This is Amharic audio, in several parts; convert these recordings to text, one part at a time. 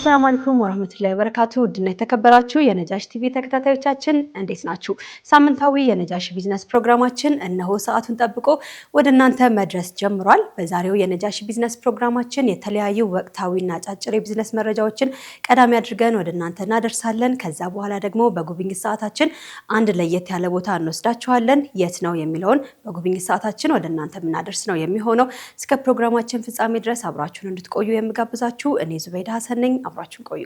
አሰላሙ አለይኩም ወራህመቱላሂ ወበረካቱ ውድና የተከበራችሁ የነጃሽ ቲቪ ተከታታዮቻችን እንዴት ናችሁ? ሳምንታዊ የነጃሽ ቢዝነስ ፕሮግራማችን እነሆ ሰዓቱን ጠብቆ ወደ እናንተ መድረስ ጀምሯል። በዛሬው የነጃሽ ቢዝነስ ፕሮግራማችን የተለያዩ ወቅታዊና አጫጭር የቢዝነስ መረጃዎችን ቀዳሚ አድርገን ወደ እናንተ እናደርሳለን። ከዛ በኋላ ደግሞ በጉብኝት ሰዓታችን አንድ ለየት ያለ ቦታ እንወስዳችኋለን። የት ነው የሚለውን በጉብኝት ሰዓታችን ወደ እናንተ የምናደርስ ነው የሚሆነው። እስከ ፕሮግራማችን ፍጻሜ ድረስ አብራችሁን እንድትቆዩ የምጋብዛችሁ እኔ ዙበይዳ ሀሰን ነኝ። አብራችሁን ቆዩ።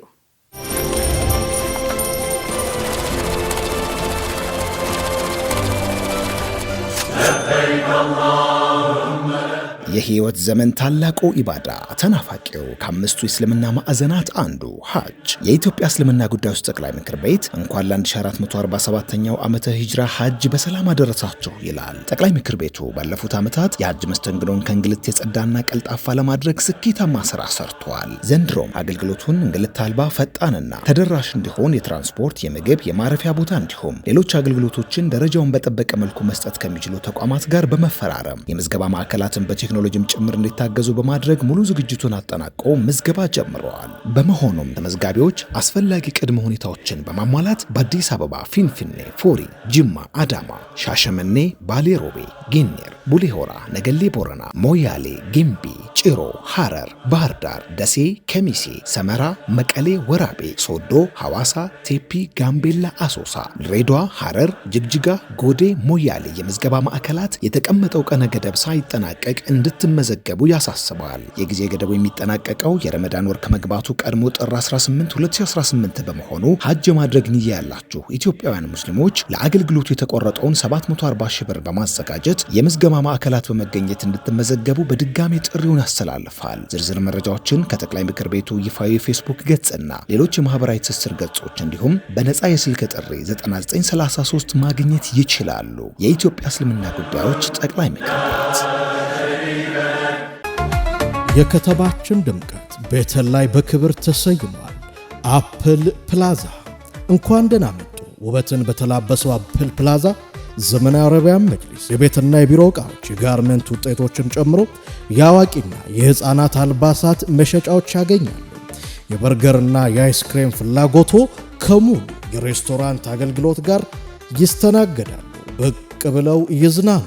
የህይወት ዘመን ታላቁ ኢባዳ ተናፋቂው ከአምስቱ እስልምና ማዕዘናት አንዱ ሐጅ የኢትዮጵያ እስልምና ጉዳዮች ጠቅላይ ምክር ቤት እንኳን ለ1447ኛው ዓመተ ሂጅራ ሐጅ በሰላም አደረሳችሁ ይላል። ጠቅላይ ምክር ቤቱ ባለፉት ዓመታት የሐጅ መስተንግዶን ከእንግልት የጸዳና ቀልጣፋ ለማድረግ ስኬታማ ስራ ሰርቷል። ዘንድሮም አገልግሎቱን እንግልት አልባ ፈጣንና ተደራሽ እንዲሆን የትራንስፖርት፣ የምግብ፣ የማረፊያ ቦታ እንዲሁም ሌሎች አገልግሎቶችን ደረጃውን በጠበቀ መልኩ መስጠት ከሚችሉ ተቋማት ጋር በመፈራረም የምዝገባ ማዕከላትን በቴክኖሎጂም ጭምር እንዲታገዙ በማድረግ ሙሉ ዝግጅቱን አጠናቆ ምዝገባ ጀምረዋል። በመሆኑም ተመዝጋቢዎች አስፈላጊ ቅድመ ሁኔታዎችን በማሟላት በአዲስ አበባ፣ ፊንፊኔ፣ ፎሪ፣ ጅማ፣ አዳማ፣ ሻሸመኔ፣ ባሌ ሮቤ፣ ጊኒር፣ ቡሌ ሆራ፣ ነገሌ ቦረና፣ ሞያሌ፣ ጊምቢ፣ ጭሮ፣ ሐረር፣ ባህር ዳር፣ ደሴ፣ ከሚሴ፣ ሰመራ፣ መቀሌ፣ ወራቤ፣ ሶዶ፣ ሐዋሳ፣ ቴፒ፣ ጋምቤላ፣ አሶሳ፣ ድሬዳዋ፣ ሐረር፣ ጅግጅጋ፣ ጎዴ፣ ሞያሌ የምዝገባ ማዕከላት የተቀመጠው ቀነ ገደብ ሳይጠናቀቅ እንድትመዘገቡ ያሳስባል። የጊዜ ገደቡ የሚጠናቀቀው የረመዳን ወር ከመግባቱ ቀድሞ ጥር 18 2018 በመሆኑ ሐጅ የማድረግ ንያ ያላችሁ ኢትዮጵያውያን ሙስሊሞች ለአገልግሎቱ የተቆረጠውን 740 ሺህ ብር በማዘጋጀት የምዝገባ ማዕከላት በመገኘት እንድትመዘገቡ በድጋሚ ጥሪውን ያስተላልፋል። ዝርዝር መረጃዎችን ከጠቅላይ ምክር ቤቱ ይፋዊ የፌስቡክ ገጽና ሌሎች የማህበራዊ ትስስር ገጾች እንዲሁም በነፃ የስልክ ጥሪ 9933 ማግኘት ይችላሉ። የኢትዮጵያ እስልምና ጉዳዮች ጠቅላይ ምክር ቤት። የከተማችን ድምቀት ቤተል ላይ በክብር ተሰይሟል። አፕል ፕላዛ እንኳን ደህና መጡ። ውበትን በተላበሰው አፕል ፕላዛ ዘመናዊ አረቢያን መጅሊስ፣ የቤትና የቢሮ ዕቃዎች፣ የጋርመንት ውጤቶችን ጨምሮ የአዋቂና የህፃናት አልባሳት መሸጫዎች ያገኛሉ። የበርገርና የአይስክሬም ፍላጎቶ ከሙሉ የሬስቶራንት አገልግሎት ጋር ይስተናገዳሉ። ብቅ ብለው ይዝናኑ።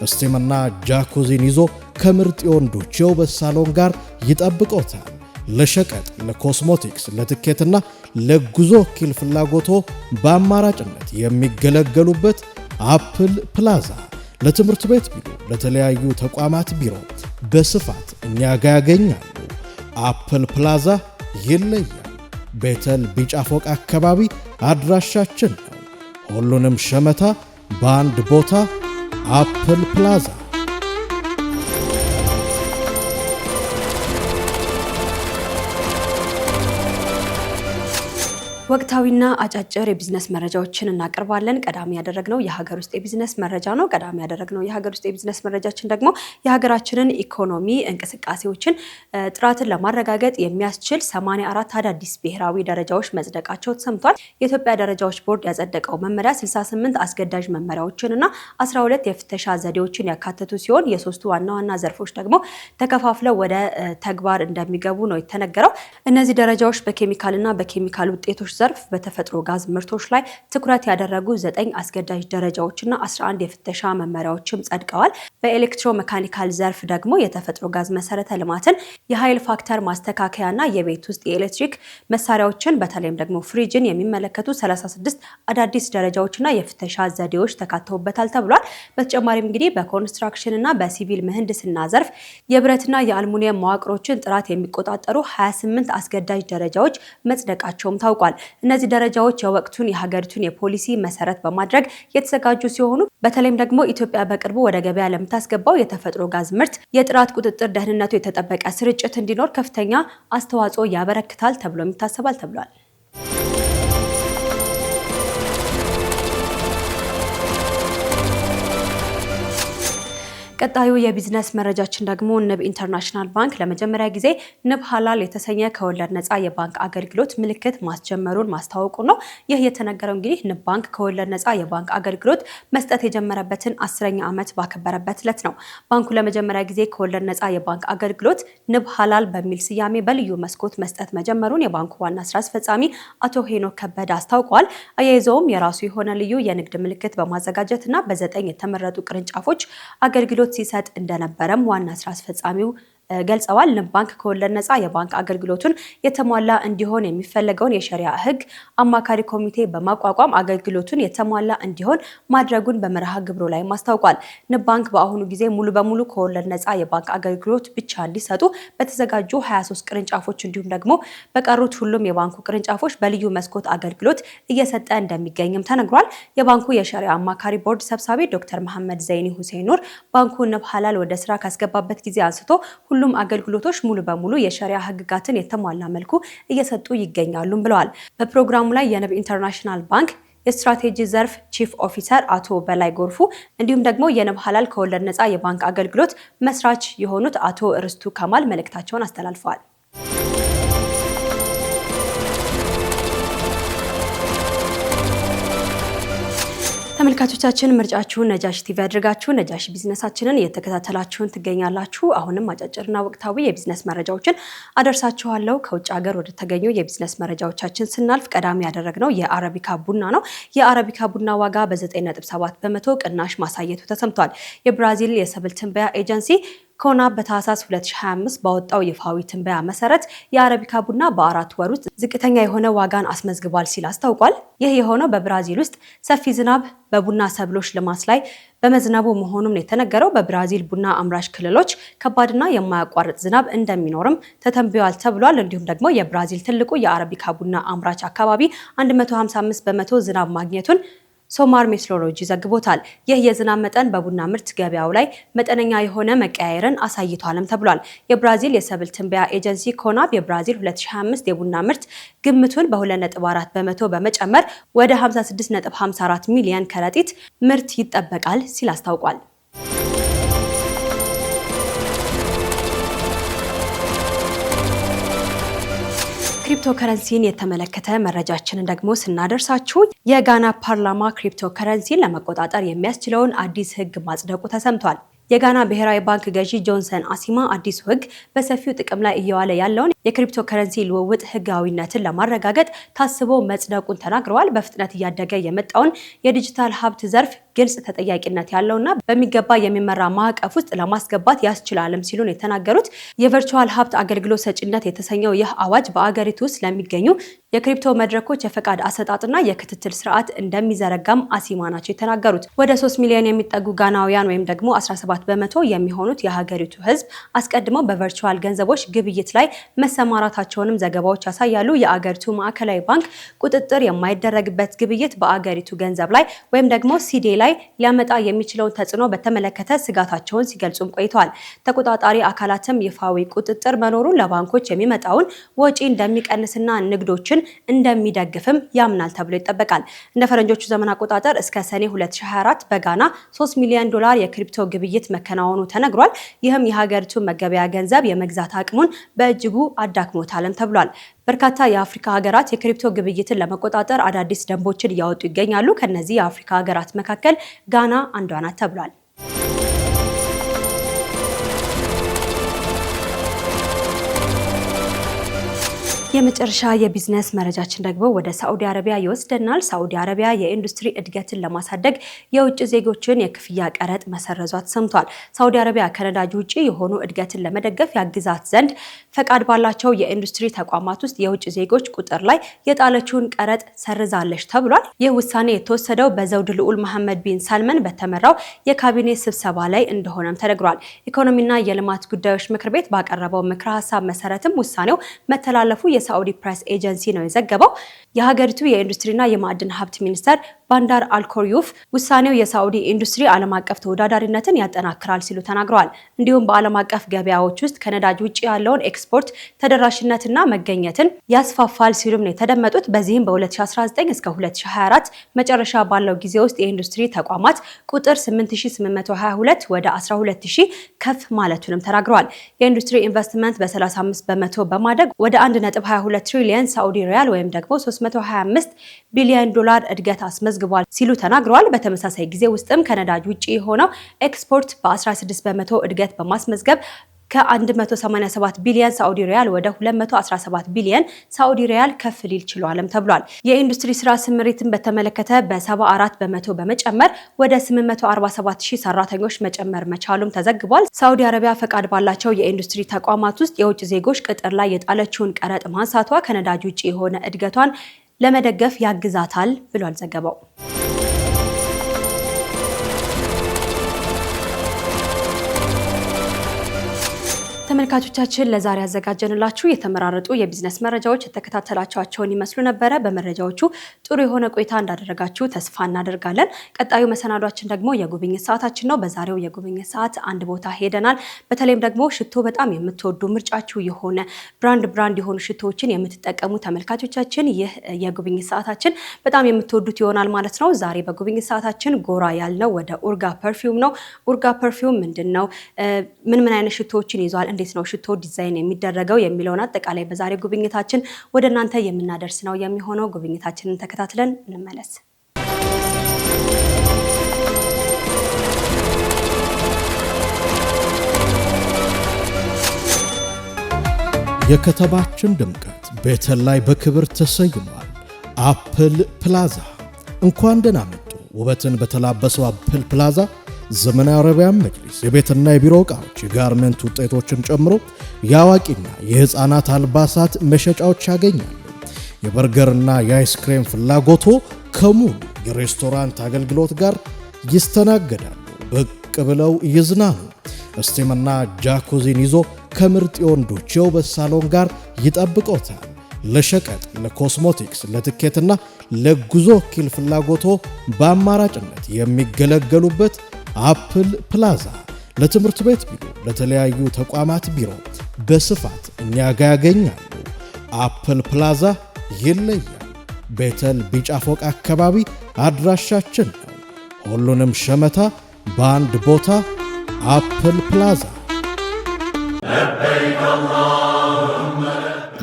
እስቲምና ጃኩዚን ይዞ ከምርጥ የወንዶች የውበት ሳሎን ጋር ይጠብቆታል። ለሸቀጥ፣ ለኮስሞቲክስ፣ ለትኬትና ለጉዞ ወኪል ፍላጎቶ በአማራጭነት የሚገለገሉበት አፕል ፕላዛ ለትምህርት ቤት ቢሮ፣ ለተለያዩ ተቋማት ቢሮ በስፋት እኛ ጋር ያገኛሉ። አፕል ፕላዛ ይለያል። ቤተል ቢጫ ፎቅ አካባቢ አድራሻችን ነው። ሁሉንም ሸመታ በአንድ ቦታ አፕል ፕላዛ። ወቅታዊና አጫጭር የቢዝነስ መረጃዎችን እናቀርባለን። ቀዳሚ ያደረግነው የሀገር ውስጥ የቢዝነስ መረጃ ነው። ቀዳሚ ያደረግነው የሀገር ውስጥ የቢዝነስ መረጃችን ደግሞ የሀገራችንን ኢኮኖሚ እንቅስቃሴዎችን ጥራትን ለማረጋገጥ የሚያስችል 84 አዳዲስ ብሔራዊ ደረጃዎች መጽደቃቸው ተሰምቷል። የኢትዮጵያ ደረጃዎች ቦርድ ያጸደቀው መመሪያ 68 አስገዳጅ መመሪያዎችን እና 12 የፍተሻ ዘዴዎችን ያካተቱ ሲሆን የሶስቱ ዋና ዋና ዘርፎች ደግሞ ተከፋፍለው ወደ ተግባር እንደሚገቡ ነው የተነገረው። እነዚህ ደረጃዎች በኬሚካልና በኬሚካል ውጤቶች ዘርፍ፣ በተፈጥሮ ጋዝ ምርቶች ላይ ትኩረት ያደረጉ 9 አስገዳጅ ደረጃዎችና 11 የፍተሻ መመሪያዎችም ጸድቀዋል። በኤሌክትሮ ሜካኒካል ዘርፍ ደግሞ የተፈጥሮ ጋዝ መሰረተ ልማትን፣ የኃይል ፋክተር ማስተካከያና የቤት ውስጥ የኤሌክትሪክ መሳሪያዎችን በተለይም ደግሞ ፍሪጅን የሚመለከቱ 36 አዳዲስ ደረጃዎችና የፍተሻ ዘዴዎች ተካተውበታል ተብሏል። በተጨማሪም እንግዲህ በኮንስትራክሽንና በሲቪል ምህንድስና ዘርፍ የብረትና የአልሙኒየም መዋቅሮችን ጥራት የሚቆጣጠሩ 28 አስገዳጅ ደረጃዎች መጽደቃቸውም ታውቋል። እነዚህ ደረጃዎች የወቅቱን የሀገሪቱን የፖሊሲ መሰረት በማድረግ የተዘጋጁ ሲሆኑ በተለይም ደግሞ ኢትዮጵያ በቅርቡ ወደ ገበያ ለምታስገባው የተፈጥሮ ጋዝ ምርት የጥራት ቁጥጥር፣ ደህንነቱ የተጠበቀ ስርጭት እንዲኖር ከፍተኛ አስተዋጽኦ ያበረክታል ተብሎም ይታሰባል ተብሏል። ቀጣዩ የቢዝነስ መረጃችን ደግሞ ንብ ኢንተርናሽናል ባንክ ለመጀመሪያ ጊዜ ንብ ሀላል የተሰኘ ከወለድ ነፃ የባንክ አገልግሎት ምልክት ማስጀመሩን ማስታወቁ ነው። ይህ የተነገረው እንግዲህ ንብ ባንክ ከወለድ ነፃ የባንክ አገልግሎት መስጠት የጀመረበትን 10ኛ ዓመት ባከበረበት ዕለት ነው። ባንኩ ለመጀመሪያ ጊዜ ከወለድ ነፃ የባንክ አገልግሎት ንብ ሀላል በሚል ስያሜ በልዩ መስኮት መስጠት መጀመሩን የባንኩ ዋና ስራ አስፈጻሚ አቶ ሄኖክ ከበደ አስታውቀዋል። አያይዘውም የራሱ የሆነ ልዩ የንግድ ምልክት በማዘጋጀትና በ9 የተመረጡ ቅርንጫፎች አገልግሎት ሲሰጥ እንደነበረም ዋና ስራ አስፈጻሚው ገልጸዋል። ንብ ባንክ ከወለድ ነፃ የባንክ አገልግሎቱን የተሟላ እንዲሆን የሚፈለገውን የሸሪዓ ሕግ አማካሪ ኮሚቴ በማቋቋም አገልግሎቱን የተሟላ እንዲሆን ማድረጉን በመርሃ ግብሩ ላይ ማስታውቋል። ንብ ባንክ በአሁኑ ጊዜ ሙሉ በሙሉ ከወለድ ነፃ የባንክ አገልግሎት ብቻ እንዲሰጡ በተዘጋጁ 23 ቅርንጫፎች እንዲሁም ደግሞ በቀሩት ሁሉም የባንኩ ቅርንጫፎች በልዩ መስኮት አገልግሎት እየሰጠ እንደሚገኝም ተነግሯል። የባንኩ የሸሪዓ አማካሪ ቦርድ ሰብሳቢ ዶክተር መሐመድ ዘይኒ ሁሴን ኑር ባንኩ ንብ ሀላል ወደ ስራ ካስገባበት ጊዜ አንስቶ ሁሉም አገልግሎቶች ሙሉ በሙሉ የሸሪዓ ህግጋትን የተሟላ መልኩ እየሰጡ ይገኛሉ ብለዋል። በፕሮግራሙ ላይ የንብ ኢንተርናሽናል ባንክ የስትራቴጂ ዘርፍ ቺፍ ኦፊሰር አቶ በላይ ጎርፉ እንዲሁም ደግሞ የንብ ሀላል ከወለድ ነፃ የባንክ አገልግሎት መስራች የሆኑት አቶ ርስቱ ከማል መልእክታቸውን አስተላልፈዋል። ተመልካቾቻችን ምርጫችሁን ነጃሺ ቲቪ አድርጋችሁ ነጃሺ ቢዝነሳችንን እየተከታተላችሁን ትገኛላችሁ። አሁንም አጫጭርና ወቅታዊ የቢዝነስ መረጃዎችን አደርሳችኋለሁ። ከውጭ ሀገር ወደ ተገኙ የቢዝነስ መረጃዎቻችን ስናልፍ ቀዳሚ ያደረግነው የአረቢካ ቡና ነው። የአረቢካ ቡና ዋጋ በ9.7 በመቶ ቅናሽ ማሳየቱ ተሰምቷል። የብራዚል የሰብል ትንበያ ኤጀንሲ ኮና በታህሳስ 2025 ባወጣው ይፋዊ ትንበያ መሰረት የአረቢካ ቡና በ4 ወር ውስጥ ዝቅተኛ የሆነ ዋጋን አስመዝግቧል ሲል አስታውቋል። ይህ የሆነው በብራዚል ውስጥ ሰፊ ዝናብ በቡና ሰብሎች ልማት ላይ በመዝነቡ መሆኑን የተነገረው። በብራዚል ቡና አምራች ክልሎች ከባድና የማያቋርጥ ዝናብ እንደሚኖርም ተተንብዮአል ተብሏል። እንዲሁም ደግሞ የብራዚል ትልቁ የአረቢካ ቡና አምራች አካባቢ 155 በመቶ ዝናብ ማግኘቱን ሶማር ሜትሮሎጂ ዘግቦታል። ይህ የዝናብ መጠን በቡና ምርት ገበያው ላይ መጠነኛ የሆነ መቀያየርን አሳይቷልም ተብሏል። የብራዚል የሰብል ትንበያ ኤጀንሲ ኮናብ የብራዚል 2025 የቡና ምርት ግምቱን በ2.4 በመቶ በመጨመር ወደ 56.54 ሚሊዮን ከረጢት ምርት ይጠበቃል ሲል አስታውቋል። ክሪፕቶ ከረንሲን የተመለከተ መረጃችንን ደግሞ ስናደርሳችሁ የጋና ፓርላማ ክሪፕቶ ከረንሲን ለመቆጣጠር የሚያስችለውን አዲስ ሕግ ማጽደቁ ተሰምቷል። የጋና ብሔራዊ ባንክ ገዢ ጆንሰን አሲማ አዲሱ ሕግ በሰፊው ጥቅም ላይ እየዋለ ያለውን የክሪፕቶ ከረንሲ ልውውጥ ሕጋዊነትን ለማረጋገጥ ታስቦ መጽደቁን ተናግረዋል። በፍጥነት እያደገ የመጣውን የዲጂታል ሀብት ዘርፍ ግልጽ ተጠያቂነት ያለውና በሚገባ የሚመራ ማዕቀፍ ውስጥ ለማስገባት ያስችላልም ሲሉን የተናገሩት የቨርቹዋል ሀብት አገልግሎት ሰጪነት የተሰኘው ይህ አዋጅ በአገሪቱ ውስጥ ለሚገኙ የክሪፕቶ መድረኮች የፈቃድ አሰጣጥና የክትትል ስርዓት እንደሚዘረጋም አሲማ ናቸው የተናገሩት። ወደ 3 ሚሊዮን የሚጠጉ ጋናውያን ወይም ደግሞ 17 በመቶ የሚሆኑት የሀገሪቱ ህዝብ አስቀድመው በቨርቹዋል ገንዘቦች ግብይት ላይ መሰማራታቸውንም ዘገባዎች ያሳያሉ። የአገሪቱ ማዕከላዊ ባንክ ቁጥጥር የማይደረግበት ግብይት በአገሪቱ ገንዘብ ላይ ወይም ደግሞ ሲዴ ላይ ሊያመጣ የሚችለውን ተጽዕኖ በተመለከተ ስጋታቸውን ሲገልጹም ቆይተዋል። ተቆጣጣሪ አካላትም ይፋዊ ቁጥጥር መኖሩን ለባንኮች የሚመጣውን ወጪ እንደሚቀንስና ንግዶችን እንደሚደግፍም ያምናል ተብሎ ይጠበቃል። እንደ ፈረንጆቹ ዘመን አቆጣጠር እስከ ሰኔ 2024 በጋና 3 ሚሊዮን ዶላር የክሪፕቶ ግብይት መከናወኑ ተነግሯል። ይህም የሀገሪቱ መገበያ ገንዘብ የመግዛት አቅሙን በእጅጉ አዳክሞታልም ተብሏል። በርካታ የአፍሪካ ሀገራት የክሪፕቶ ግብይትን ለመቆጣጠር አዳዲስ ደንቦችን እያወጡ ይገኛሉ። ከነዚህ የአፍሪካ ሀገራት መካከል ጋና አንዷ ናት ተብሏል። የመጨረሻ የቢዝነስ መረጃችን ደግሞ ወደ ሳዑዲ አረቢያ ይወስደናል። ሳዑዲ አረቢያ የኢንዱስትሪ እድገትን ለማሳደግ የውጭ ዜጎችን የክፍያ ቀረጥ መሰረዟ ተሰምቷል። ሳዑዲ አረቢያ ከነዳጅ ውጪ የሆኑ እድገትን ለመደገፍ ያግዛት ዘንድ ፈቃድ ባላቸው የኢንዱስትሪ ተቋማት ውስጥ የውጭ ዜጎች ቁጥር ላይ የጣለችውን ቀረጥ ሰርዛለች ተብሏል። ይህ ውሳኔ የተወሰደው በዘውድ ልዑል መሐመድ ቢን ሳልመን በተመራው የካቢኔ ስብሰባ ላይ እንደሆነም ተነግሯል። ኢኮኖሚና የልማት ጉዳዮች ምክር ቤት ባቀረበው ምክረ ሀሳብ መሰረትም ውሳኔው መተላለፉ የሳዑዲ ፕሬስ ኤጀንሲ ነው የዘገበው። የሀገሪቱ የኢንዱስትሪና የማዕድን ሀብት ሚኒስተር ባንዳር አልኮሪዩፍ ውሳኔው የሳዑዲ ኢንዱስትሪ ዓለም አቀፍ ተወዳዳሪነትን ያጠናክራል ሲሉ ተናግረዋል። እንዲሁም በዓለም አቀፍ ገበያዎች ውስጥ ከነዳጅ ውጭ ያለውን ኤክስፖርት ተደራሽነትና መገኘትን ያስፋፋል ሲሉም ነው የተደመጡት። በዚህም በ2019 እስከ 2024 መጨረሻ ባለው ጊዜ ውስጥ የኢንዱስትሪ ተቋማት ቁጥር 8822 ወደ 12000 ከፍ ማለቱንም ተናግረዋል። የኢንዱስትሪ ኢንቨስትመንት በ35 በመቶ በማደግ ወደ 1.22 ትሪሊየን ሳዑዲ ሪያል ወይም ደግሞ 325 ቢሊዮን ዶላር እድገት አስመዝግቧል ሲሉ ተናግረዋል። በተመሳሳይ ጊዜ ውስጥም ከነዳጅ ውጪ የሆነው ኤክስፖርት በ16 በመቶ እድገት በማስመዝገብ ከ187 ቢሊዮን ሳዑዲ ሪያል ወደ 217 ቢሊዮን ሳዑዲ ሪያል ከፍ ሊል ችሏልም ተብሏል። የኢንዱስትሪ ስራ ስምሪትን በተመለከተ በ74 በመቶ በመጨመር ወደ 847 ሺህ ሰራተኞች መጨመር መቻሉም ተዘግቧል። ሳዑዲ አረቢያ ፈቃድ ባላቸው የኢንዱስትሪ ተቋማት ውስጥ የውጭ ዜጎች ቅጥር ላይ የጣለችውን ቀረጥ ማንሳቷ ከነዳጅ ውጪ የሆነ እድገቷን ለመደገፍ ያግዛታል ብሏል ዘገባው። ተመልካቾቻችን ለዛሬ ያዘጋጀንላችሁ የተመራረጡ የቢዝነስ መረጃዎች የተከታተላችኋቸውን ይመስሉ ነበረ። በመረጃዎቹ ጥሩ የሆነ ቆይታ እንዳደረጋችሁ ተስፋ እናደርጋለን። ቀጣዩ መሰናዷችን ደግሞ የጉብኝት ሰዓታችን ነው። በዛሬው የጉብኝት ሰዓት አንድ ቦታ ሄደናል። በተለይም ደግሞ ሽቶ በጣም የምትወዱ ምርጫችሁ የሆነ ብራንድ የሆኑ ሽቶዎችን የምትጠቀሙ ተመልካቾቻችን ይህ የጉብኝት ሰዓታችን በጣም የምትወዱት ይሆናል ማለት ነው። ዛሬ በጉብኝት ሰዓታችን ጎራ ያልነው ወደ ኡርጋ ፐርፊውም ነው። ኡርጋ ፐርፊውም ምንድን ነው? ምን አይነት ሽቶዎችን ይዟል? እንዴት ነው ሽቶ ዲዛይን የሚደረገው የሚለውን አጠቃላይ በዛሬ ጉብኝታችን ወደ እናንተ የምናደርስ ነው የሚሆነው። ጉብኝታችንን ተከታትለን እንመለስ። የከተማችን ድምቀት ቤተል ላይ በክብር ተሰይሟል። አፕል ፕላዛ እንኳን ደህና መጡ። ውበትን በተላበሰው አፕል ፕላዛ ዘመናዊ አረቢያን መጅሊስ፣ የቤትና የቢሮ ዕቃዎች፣ የጋርመንት ውጤቶችን ጨምሮ የአዋቂና የሕፃናት አልባሳት መሸጫዎች ያገኛሉ። የበርገርና የአይስክሬም ፍላጎቶ ከሙሉ የሬስቶራንት አገልግሎት ጋር ይስተናገዳሉ። ብቅ ብለው ይዝናኑ። እስቲምና ጃኩዚን ይዞ ከምርጥ የወንዶች የውበት ሳሎን ጋር ይጠብቆታል። ለሸቀጥ፣ ለኮስሞቲክስ፣ ለትኬትና ለጉዞ ወኪል ፍላጎቶ በአማራጭነት የሚገለገሉበት አፕል ፕላዛ ለትምህርት ቤት ቢሮ፣ ለተለያዩ ተቋማት ቢሮ በስፋት እኛ ጋር ያገኛሉ። አፕል ፕላዛ ይለያል። ቤተል ቢጫ ፎቅ አካባቢ አድራሻችን ነው። ሁሉንም ሸመታ በአንድ ቦታ አፕል ፕላዛ።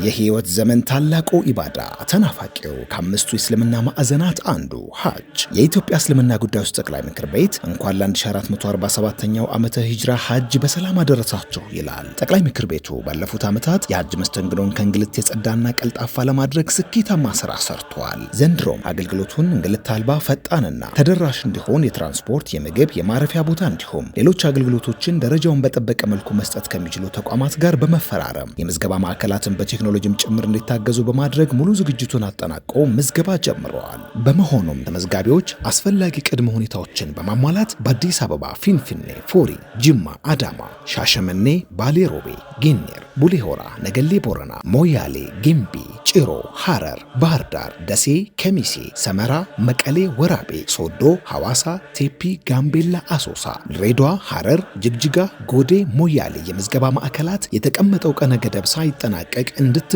የህይወት ዘመን ታላቁ ኢባዳ ተናፋቂው ከአምስቱ የእስልምና ማዕዘናት አንዱ ሐጅ የኢትዮጵያ እስልምና ጉዳዮች ጠቅላይ ምክር ቤት እንኳን ለ1447ኛው ዓመተ ሂጅራ ሐጅ በሰላም አደረሳችሁ ይላል። ጠቅላይ ምክር ቤቱ ባለፉት ዓመታት የሐጅ መስተንግዶን ከእንግልት የጸዳና ቀልጣፋ ለማድረግ ስኬታማ ስራ ሰርቷል። ዘንድሮም አገልግሎቱን እንግልት አልባ፣ ፈጣንና ተደራሽ እንዲሆን የትራንስፖርት፣ የምግብ፣ የማረፊያ ቦታ እንዲሁም ሌሎች አገልግሎቶችን ደረጃውን በጠበቀ መልኩ መስጠት ከሚችሉ ተቋማት ጋር በመፈራረም የምዝገባ ማዕከላትን በቴክኖሎጂም ጭምር እንዲታገዙ በማድረግ ሙሉ ዝግጅቱን አጠናቀው ምዝገባ ጀምረዋል። በመሆኑም ተመዝጋቢዎች አስፈላጊ ቅድመ ሁኔታዎችን በማሟላት በአዲስ አበባ፣ ፊንፊኔ፣ ፎሪ፣ ጅማ፣ አዳማ፣ ሻሸመኔ፣ ባሌ ሮቤ፣ ጊኒር፣ ቡሌ ሆራ፣ ነገሌ ቦረና፣ ሞያሌ፣ ጊምቢ፣ ጭሮ፣ ሐረር፣ ባህር ዳር፣ ደሴ፣ ከሚሴ፣ ሰመራ፣ መቀሌ፣ ወራቤ፣ ሶዶ፣ ሐዋሳ፣ ቴፒ፣ ጋምቤላ፣ አሶሳ፣ ድሬዳዋ፣ ሐረር፣ ጅግጅጋ፣ ጎዴ፣ ሞያሌ የምዝገባ ማዕከላት የተቀመጠው ቀነ ገደብ ሳይጠናቀቅ እንድትመዘገቡ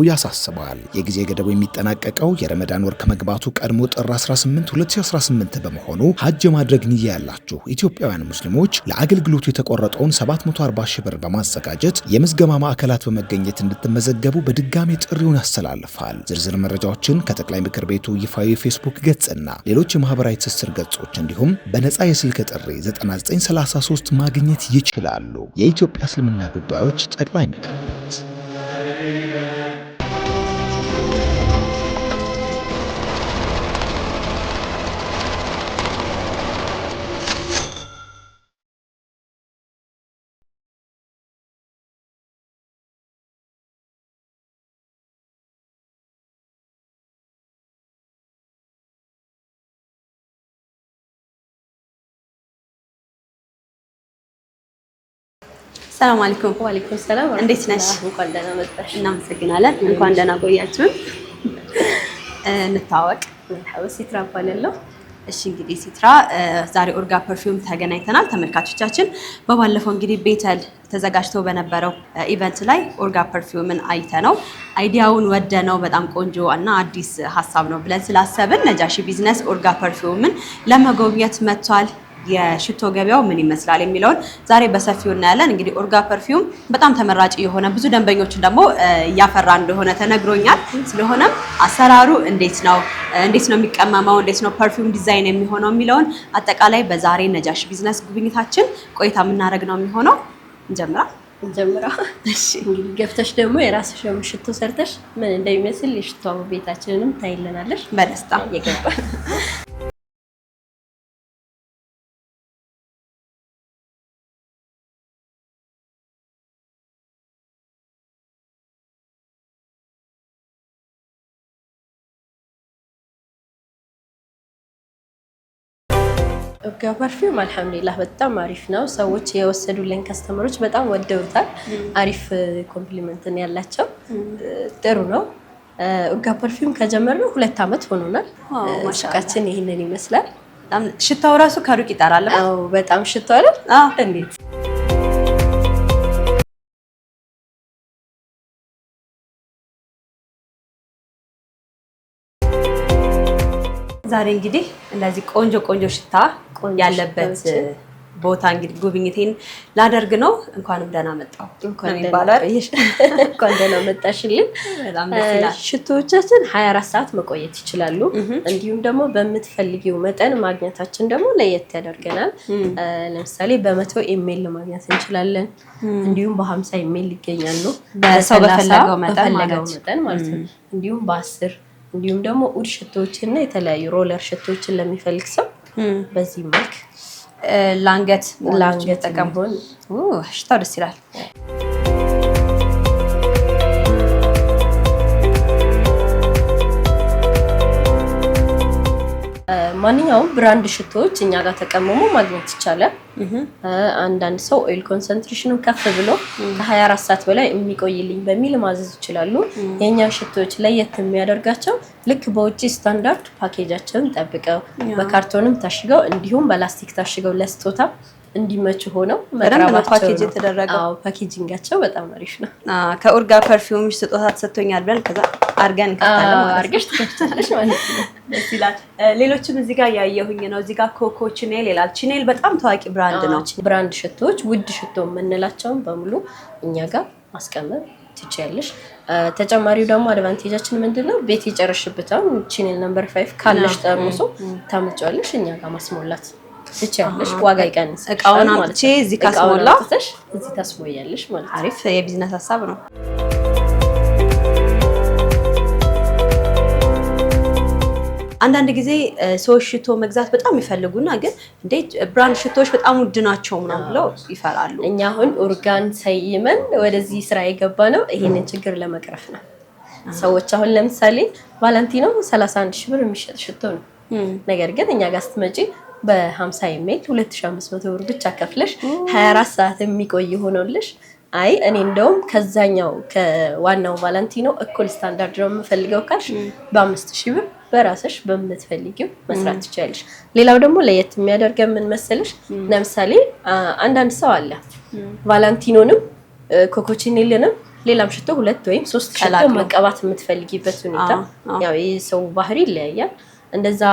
ያሳስባል። የጊዜ ገደቡ የሚጠናቀቀው የረመዳን ወር ከመግባቱ ቀድሞ ጥር 18 2018 በመሆኑ ሐጅ የማድረግ ንያ ያላችሁ ኢትዮጵያውያን ሙስሊሞች ለአገልግሎቱ የተቆረጠውን 740 ሺህ ብር በማዘጋጀት የምዝገባ ማዕከላት በመገኘት እንድትመዘገቡ በድጋሚ ጥሪውን ያስተላልፋል። ዝርዝር መረጃዎችን ከጠቅላይ ምክር ቤቱ ይፋዊ የፌስቡክ ገጽና ሌሎች የማህበራዊ ትስስር ገጾች እንዲሁም በነፃ የስልክ ጥሪ 9933 ማግኘት ይችላሉ። የኢትዮጵያ እስልምና ጉዳዮች ጠቅላይ ምክር ቤት። ሰላም አለይኩም። ወአለይኩም ሰላም። እንዴት ነሽ? እንኳን ደህና መጣሽ። እናመሰግናለን። እንኳን ደህና ቆያችሁ። እንታወቅ። ሲትራ እባላለሁ። እሺ እንግዲህ ሲትራ ዛሬ ኦርጋ ፐርፊውም ተገናኝተናል። ተመልካቾቻችን በባለፈው እንግዲህ ቤተል ተዘጋጅቶ በነበረው ኢቨንት ላይ ኦርጋ ፐርፊውምን አይተነው አይዲያውን ወደነው በጣም ቆንጆ እና አዲስ ሀሳብ ነው ብለን ስላሰብን ነጃሺ ቢዝነስ ኦርጋ ፐርፊውምን ለመጎብኘት መጥቷል። የሽቶ ገበያው ምን ይመስላል የሚለውን ዛሬ በሰፊው እናያለን። እንግዲህ ኦርጋ ፐርፊውም በጣም ተመራጭ የሆነ ብዙ ደንበኞችን ደግሞ እያፈራ እንደሆነ ተነግሮኛል። ስለሆነም አሰራሩ እንዴት ነው የሚቀመመው፣ እንዴት ነው ፐርፊውም ዲዛይን የሚሆነው የሚለውን አጠቃላይ በዛሬ ነጃሺ ቢዝነስ ጉብኝታችን ቆይታ የምናደርግ ነው የሚሆነው። እንጀምራ። እሺ እንግዲህ ገብተሽ ደግሞ የራስሽ ሽቶ ሰርተሽ ምን እንደሚመስል የሽቶ ቤታችንንም ታይለናለሽ። በደስታ እየገባ ኦርጋ ፐርፊውም አልሐምዱሊላህ በጣም አሪፍ ነው። ሰዎች የወሰዱልን ከስተመሮች በጣም ወደውታል። አሪፍ ኮምፕሊመንትን ያላቸው ጥሩ ነው። ኦርጋ ፐርፊውም ከጀመርነው 2 ዓመት ሆኖናል። ሱቃችን ይህንን ይመስላል። በጣም ሽታው ራሱ ከሩቅ ይጠራል። አዎ በጣም ሽታው አይደል? እንዴት ዛሬ እንግዲህ እንደዚህ ቆንጆ ሽታ ያለበት ቦታ እንግዲህ ጉብኝቴን ላደርግ ነው። እንኳንም ደህና መጣሁ እንኳን ደህና መጣሽልኝ። በጣም ደስ ይላል። ሽቶዎቻችን 24 ሰዓት መቆየት ይችላሉ። እንዲሁም ደግሞ በምትፈልጊው መጠን ማግኘታችን ደግሞ ለየት ያደርገናል። ለምሳሌ በ100 ኤምኤል ማግኘት እንችላለን። እንዲሁም በ50 ኤምኤል ይገኛሉ። በሰው በፈለገው መጠን ማለት ነው። እንዲሁም በ10 እንዲሁም ደግሞ ኡድ ሽቶዎችና የተለያዩ ሮለር ሽቶዎችን ለሚፈልግ ሰው በዚህ መልክ ላንገት ተቀምሆን ሽታው ደስ ይላል። ማንኛውም ብራንድ ሽቶዎች እኛ ጋር ተቀምሞ ማግኘት ይቻላል። አንዳንድ ሰው ኦይል ኮንሰንትሬሽኑ ከፍ ብሎ ከ24 ሰዓት በላይ የሚቆይልኝ በሚል ማዘዝ ይችላሉ። የኛ ሽቶዎች ለየት የሚያደርጋቸው ልክ በውጪ ስታንዳርድ ፓኬጃቸውን ጠብቀው በካርቶንም ታሽገው እንዲሁም በላስቲክ ታሽገው ለስጦታ እንዲመቹ ሆነው መቅረባቸው ፓኬጅ የተደረገው። አዎ ፓኬጂንጋቸው በጣም አሪፍ ነው። ከኦርጋ ፐርፊውም ስጦታ ተሰጥቶኛል ብለን ከዛ አርገን ከታለ አርገሽ ትከፍታለሽ ማለት ነው። ደስ ይላል። ሌሎችም እዚህ ጋር ያየሁኝ ነው። እዚህ ጋር ኮኮ ቺኔል ይላል። ቺኔል በጣም ታዋቂ ብራንድ ነው። ብራንድ ሽቶዎች ውድ ሽቶ የምንላቸውን በሙሉ እኛ ጋር ማስቀመጥ ትችያለሽ። ተጨማሪው ደግሞ አድቫንቴጃችን ምንድነው? ቤት የጨረሽበታው ቺኔል ነምበር 5 ካለሽ ጠርሙሱ ታመጫለሽ እኛ ጋር ማስሞላት ትችያለሽ። ዋጋ ይቀንስ። እቃውን አምጥቼ እዚህ ካስሞላ እዚህ ታስሞያለሽ ማለት ነው። አሪፍ የቢዝነስ ሀሳብ ነው። አንዳንድ ጊዜ ሰዎች ሽቶ መግዛት በጣም ይፈልጉና ግን እንዴት ብራንድ ሽቶዎች በጣም ውድ ናቸው ምናምን ብለው ይፈራሉ። እኛ አሁን ኦርጋን ሰይመን ወደዚህ ስራ የገባ ነው ይሄንን ችግር ለመቅረፍ ነው። ሰዎች አሁን ለምሳሌ ቫለንቲኖ 31 ሺህ ብር የሚሸጥ ሽቶ ነው። ነገር ግን እኛ ጋር ስትመጪ በ50 ኤምኤል 2500 ብር ብቻ ከፍለሽ 24 ሰዓት የሚቆይ ሆኖልሽ አይ እኔ እንደውም ከዛኛው ከዋናው ቫለንቲኖ እኩል ስታንዳርድ ነው የምፈልገው ካልሽ በ5000 ብር በራስሽ በምትፈልጊው መስራት ትችያለሽ። ሌላው ደግሞ ለየት የሚያደርገው ምን መሰለሽ? ለምሳሌ አንዳንድ ሰው አለ ቫለንቲኖንም ኮኮቺኔልንም ሌላም ሽቶ 2 ወይም 3 ሽቶ መቀባት የምትፈልጊበት ሁኔታ ያው የሰው ባህሪ ይለያያል። እንደዛ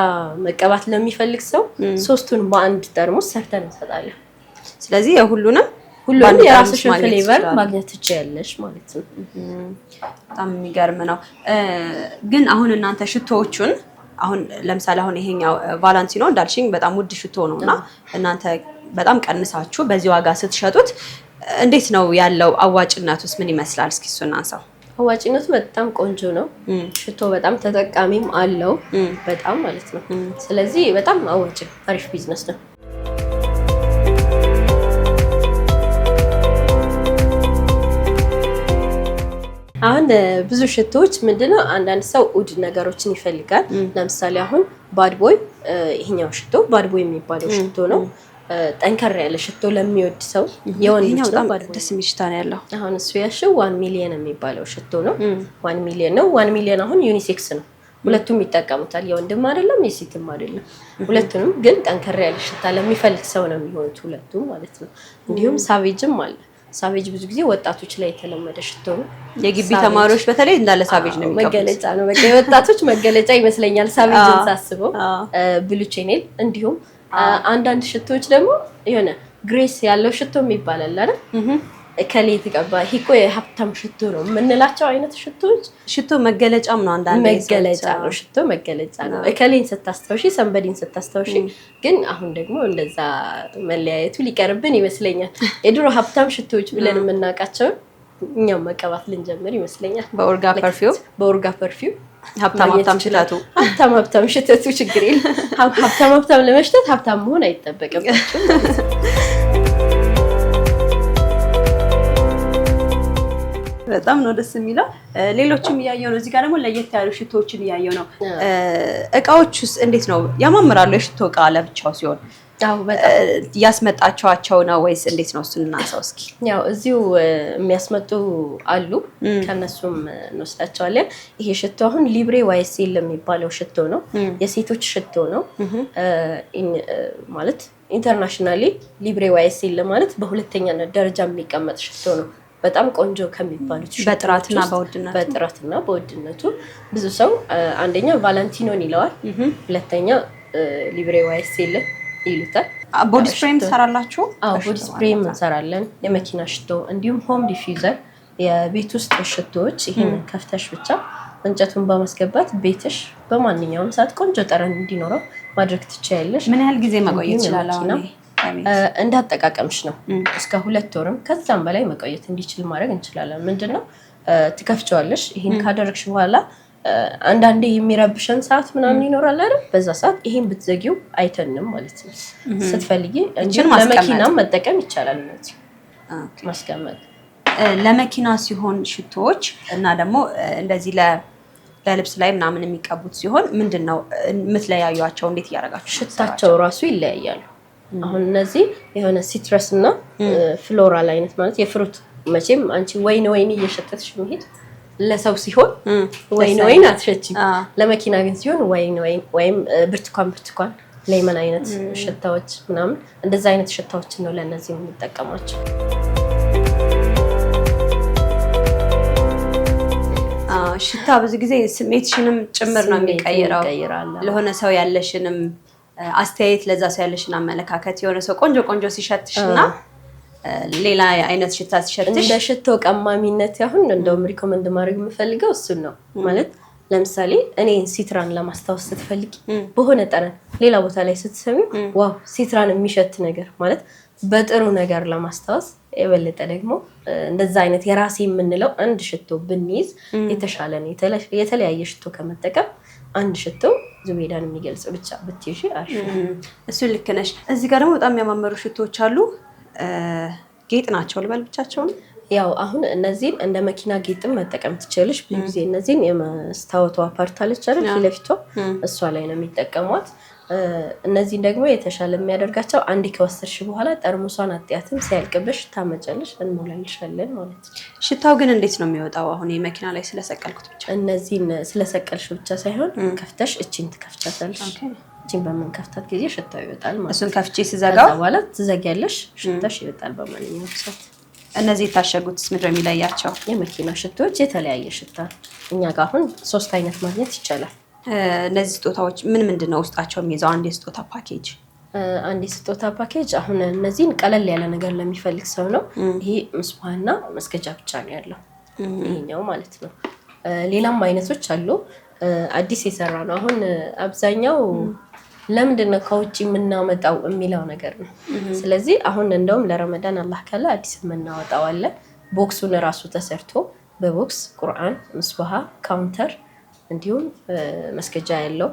መቀባት ለሚፈልግ ሰው 3ቱን በአንድ ጠርሙስ ሰርተን እንሰጣለን። ስለዚህ ሁሉንም የራስሽን ፍሌቨር ማግኘት ትችያለሽ ማለት ነው። በጣም የሚገርም ነው። ግን አሁን እናንተ ሽቶዎቹን አሁን ለምሳሌ አሁን ይሄኛው ቫለንቲኖ እንዳልሽኝ በጣም ውድ ሽቶ ነውና እናንተ በጣም ቀንሳችሁ በዚህ ዋጋ ስትሸጡት እንዴት ነው ያለው? አዋጭነቱስ ምን ይመስላል? እስኪ እሱን አንሳው። አዋጭነቱ በጣም ቆንጆ ነው። ሽቶ በጣም ተጠቃሚም አለው በጣም ማለት ነው። ስለዚህ በጣም አዋጭ አሪፍ ቢዝነስ ነው። አሁን ብዙ ሽቶዎች ምንድነው አንዳንድ ሰው ኡድ ነገሮችን ይፈልጋል። ለምሳሌ አሁን ባድ ቦይ ይሄኛው ሽቶ ባድ ቦይ የሚባለው ሽቶ ነው። ጠንከር ያለ ሽቶ ለሚወድ ሰው የወንዶች ነው። ደስ የሚል ሽታ ነው ያለው። አሁን እሱ ያሽው 1 ሚሊዮን የሚባለው ሽቶ ነው። 1 ሚሊዮን ነው። 1 ሚሊዮን አሁን ዩኒሴክስ ነው። ሁለቱም ይጠቀሙታል። የወንድም አይደለም የሴትም አይደለም። ሁለቱንም ግን ጠንከር ያለ ሽታ ለሚፈልግ ሰው ነው የሚሆኑት ሁለቱም ማለት ነው። እንዲሁም ሳቬጅም አለ። ሳቬጅ ብዙ ጊዜ ወጣቶች ላይ የተለመደ ሽቶ ነው። የግቢ ተማሪዎች በተለይ እንዳለ ሳቬጅ ነው የሚቀቡት። መገለጫ ነው። በቃ የወጣቶች መገለጫ ይመስለኛል ሳቬጅን ሳስበው። ብሉ ቼኔል እንዲሁም አንዳንድ ሽቶዎች ደግሞ የሆነ ግሬስ ያለው ሽቶ ይባላል አይደል? ከሌ ተቀባ ሂቆ የሀብታም ሽቶ ነው የምንላቸው አይነት ሽቶዎች ሽቶ መገለጫም ነው። አንዳንድ መገለጫ ነው። ሽቶ መገለጫ ነው። ከሌን ስታስተውሺ ሰንበዲን ስታስተውሺ። ግን አሁን ደግሞ እንደዛ መለያየቱ ሊቀርብን ይመስለኛል። የድሮ ሀብታም ሽቶዎች ብለን የምናውቃቸው እኛም መቀባት ልንጀምር ይመስለኛል። በኦርጋ ፐርፊውም ሀብታም ሽተቱ ሀብታም ሽተቱ ችግር የለም። ሀብታም ለመሽተት ሀብታም መሆን አይጠበቅም። በጣም ነው ደስ የሚለው። ሌሎችም እያየው ነው። እዚህ ጋር ደግሞ ለየት ያሉ ሽቶዎችን እያየው ነው። እቃዎቹስ እንዴት ነው ያማምራሉ? የሽቶ እቃ ለብቻው ሲሆን ያስመጣቸዋቸው ነው ወይስ እንዴት ነው? እሱን እናንሳው እስኪ። ያው እዚሁ የሚያስመጡ አሉ፣ ከነሱም እንወስዳቸዋለን። ይሄ ሽቶ አሁን ሊብሬ ዋይሴል የሚባለው ሽቶ ነው። የሴቶች ሽቶ ነው ማለት ኢንተርናሽናሊ ሊብሬ ዋይሴል ማለት በሁለተኛ ደረጃ የሚቀመጥ ሽቶ ነው። በጣም ቆንጆ ከሚባሉት በጥራትና በውድነቱ ብዙ ሰው አንደኛ ቫለንቲኖን ይለዋል፣ ሁለተኛ ሊብሬ ዋይሴል ይሉታል። ቦዲ ስፕሬም ትሰራላችሁ? አዎ ቦዲ ስፕሬም እንሰራለን። የመኪና ሽቶ እንዲሁም ሆም ዲፊውዘር የቤት ውስጥ ሽቶዎች ይሄን ከፍተሽ ብቻ እንጨቱን በማስገባት ቤትሽ በማንኛውም ሰዓት ቆንጆ ጠረን እንዲኖረው ማድረግ ትችያለሽ። ምን ያህል ጊዜ መቆየት ይችላል? እንዳጠቃቀምሽ ነው። እስከ 2 ወርም ከዛም በላይ መቆየት እንዲችል ማድረግ እንችላለን። ምንድነው ትከፍቸዋለሽ። ይሄን ካደረግሽ በኋላ አንዳንዴ የሚረብሽን ሰዓት ምናምን ይኖራል አይደል? በዛ ሰዓት ይሄን ብትዘጊው አይተንም ማለት ነው። ስትፈልጊ ለመኪናም መጠቀም ይቻላል። ማለት ማስቀመጥ ለመኪና ሲሆን ሽቶዎች እና ደግሞ እንደዚህ ለልብስ ላይ ምናምን የሚቀቡት ሲሆን ምንድነው የምትለያዩዋቸው? እንዴት እያደረጋችሁ? ሽታቸው ራሱ ይለያያሉ። አሁን እነዚህ የሆነ ሲትረስ እና ፍሎራል አይነት ማለት የፍሩት መቼም አንቺ ወይን እየሸተትሽ መሄድ ለሰው ሲሆን ወይን አትሸቺም። ለመኪና ግን ሲሆን ወይም ብርቱካን ሌመን አይነት ሽታዎች ምናምን እንደዛ አይነት ሽታዎችን ነው ለእነዚህ የምንጠቀማቸው። ሽታ ብዙ ጊዜ ስሜትሽንም ጭምር ነው የሚቀይረው። ለሆነ ሰው ያለሽንም አስተያየት፣ ለዛ ሰው ያለሽን አመለካከት የሆነ ሰው ቆንጆ ሲሸትሽና ሌላ አይነት ሽታ ሲሸትሽ እንደ ሽቶ ቀማሚነት ያሁን እንደውም ሪኮመንድ ማድረግ የምፈልገው እሱን ነው። ማለት ለምሳሌ እኔን ሲትራን ለማስታወስ ስትፈልጊ በሆነ ጠረን ሌላ ቦታ ላይ ስትሰሚ ዋው ሲትራን የሚሸት ነገር ማለት በጥሩ ነገር ለማስታወስ የበለጠ ደግሞ እንደዛ አይነት የራሴ የምንለው አንድ ሽቶ ብንይዝ የተሻለ ነው። የተለያየ ሽቶ ከመጠቀም አንድ ሽቶ ዙቤዳን የሚገልጽ ብቻ ብትይዢ አሪፍ ነው። እሱ ልክ ነሽ። እዚህ ጋር ደግሞ በጣም የሚያማምሩ ሽቶዎች አሉ። ጌጥ ናቸው ልበል ብቻቸውን? ያው አሁን እነዚህን እንደ መኪና ጌጥም መጠቀም ትችላለሽ። ብዙ ጊዜ እነዚህን የመስታወቷ ፓርት አለች አይደል? ፊት ለፊቷ እሷ ላይ ነው የሚጠቀሟት። እነዚህን ደግሞ የተሻለ የሚያደርጋቸው አንዴ ከወሰድሽ በኋላ ጠርሙሷን አጥያትም ሲያልቅብሽ ታመጫለሽ፣ እንሞላልሻለን ማለት ነው። ሽታው ግን እንዴት ነው የሚወጣው? አሁን የመኪና ላይ ስለሰቀልኩት ብቻ እነዚህን ስለሰቀልሽ ብቻ ሳይሆን ከፍተሽ እቺን ትከፍቻታለሽ። እቺን በመንከፍታት ጊዜ ሽታው ይወጣል ማለት ነው። እሱን ከፍቼ ስዘጋው በኋላ ትዘጊያለሽ፣ ሽታሽ ይወጣል በማንኛውም ሰዓት። እነዚህ የታሸጉት ምንድን ነው የሚለያቸው? የመኪና ሽቶዎች የተለያየ ሽታ እኛ ጋር አሁን 3 አይነት ማግኘት ይቻላል። እነዚህ ስጦታዎች ምንድን ነው ውስጣቸው የሚይዘው? አንድ የስጦታ ፓኬጅ አሁን እነዚህን ቀለል ያለ ነገር ለሚፈልግ ሰው ነው። ይሄ ምስዋና መስገጃ ብቻ ነው ያለው ይሄኛው ማለት ነው። ሌላም አይነቶች አሉ። አዲስ የሰራ ነው። አሁን አብዛኛው ለምንድን ነው ከውጭ የምናመጣው የሚለው ነገር ነው። ስለዚህ አሁን እንደውም ለረመዳን አላህ ካለ አዲስ የምናወጣው አለ። ቦክሱን ራሱ ተሰርቶ በቦክስ ቁርአን፣ ምስባሃ፣ ካውንተር እንዲሁም መስገጃ ያለው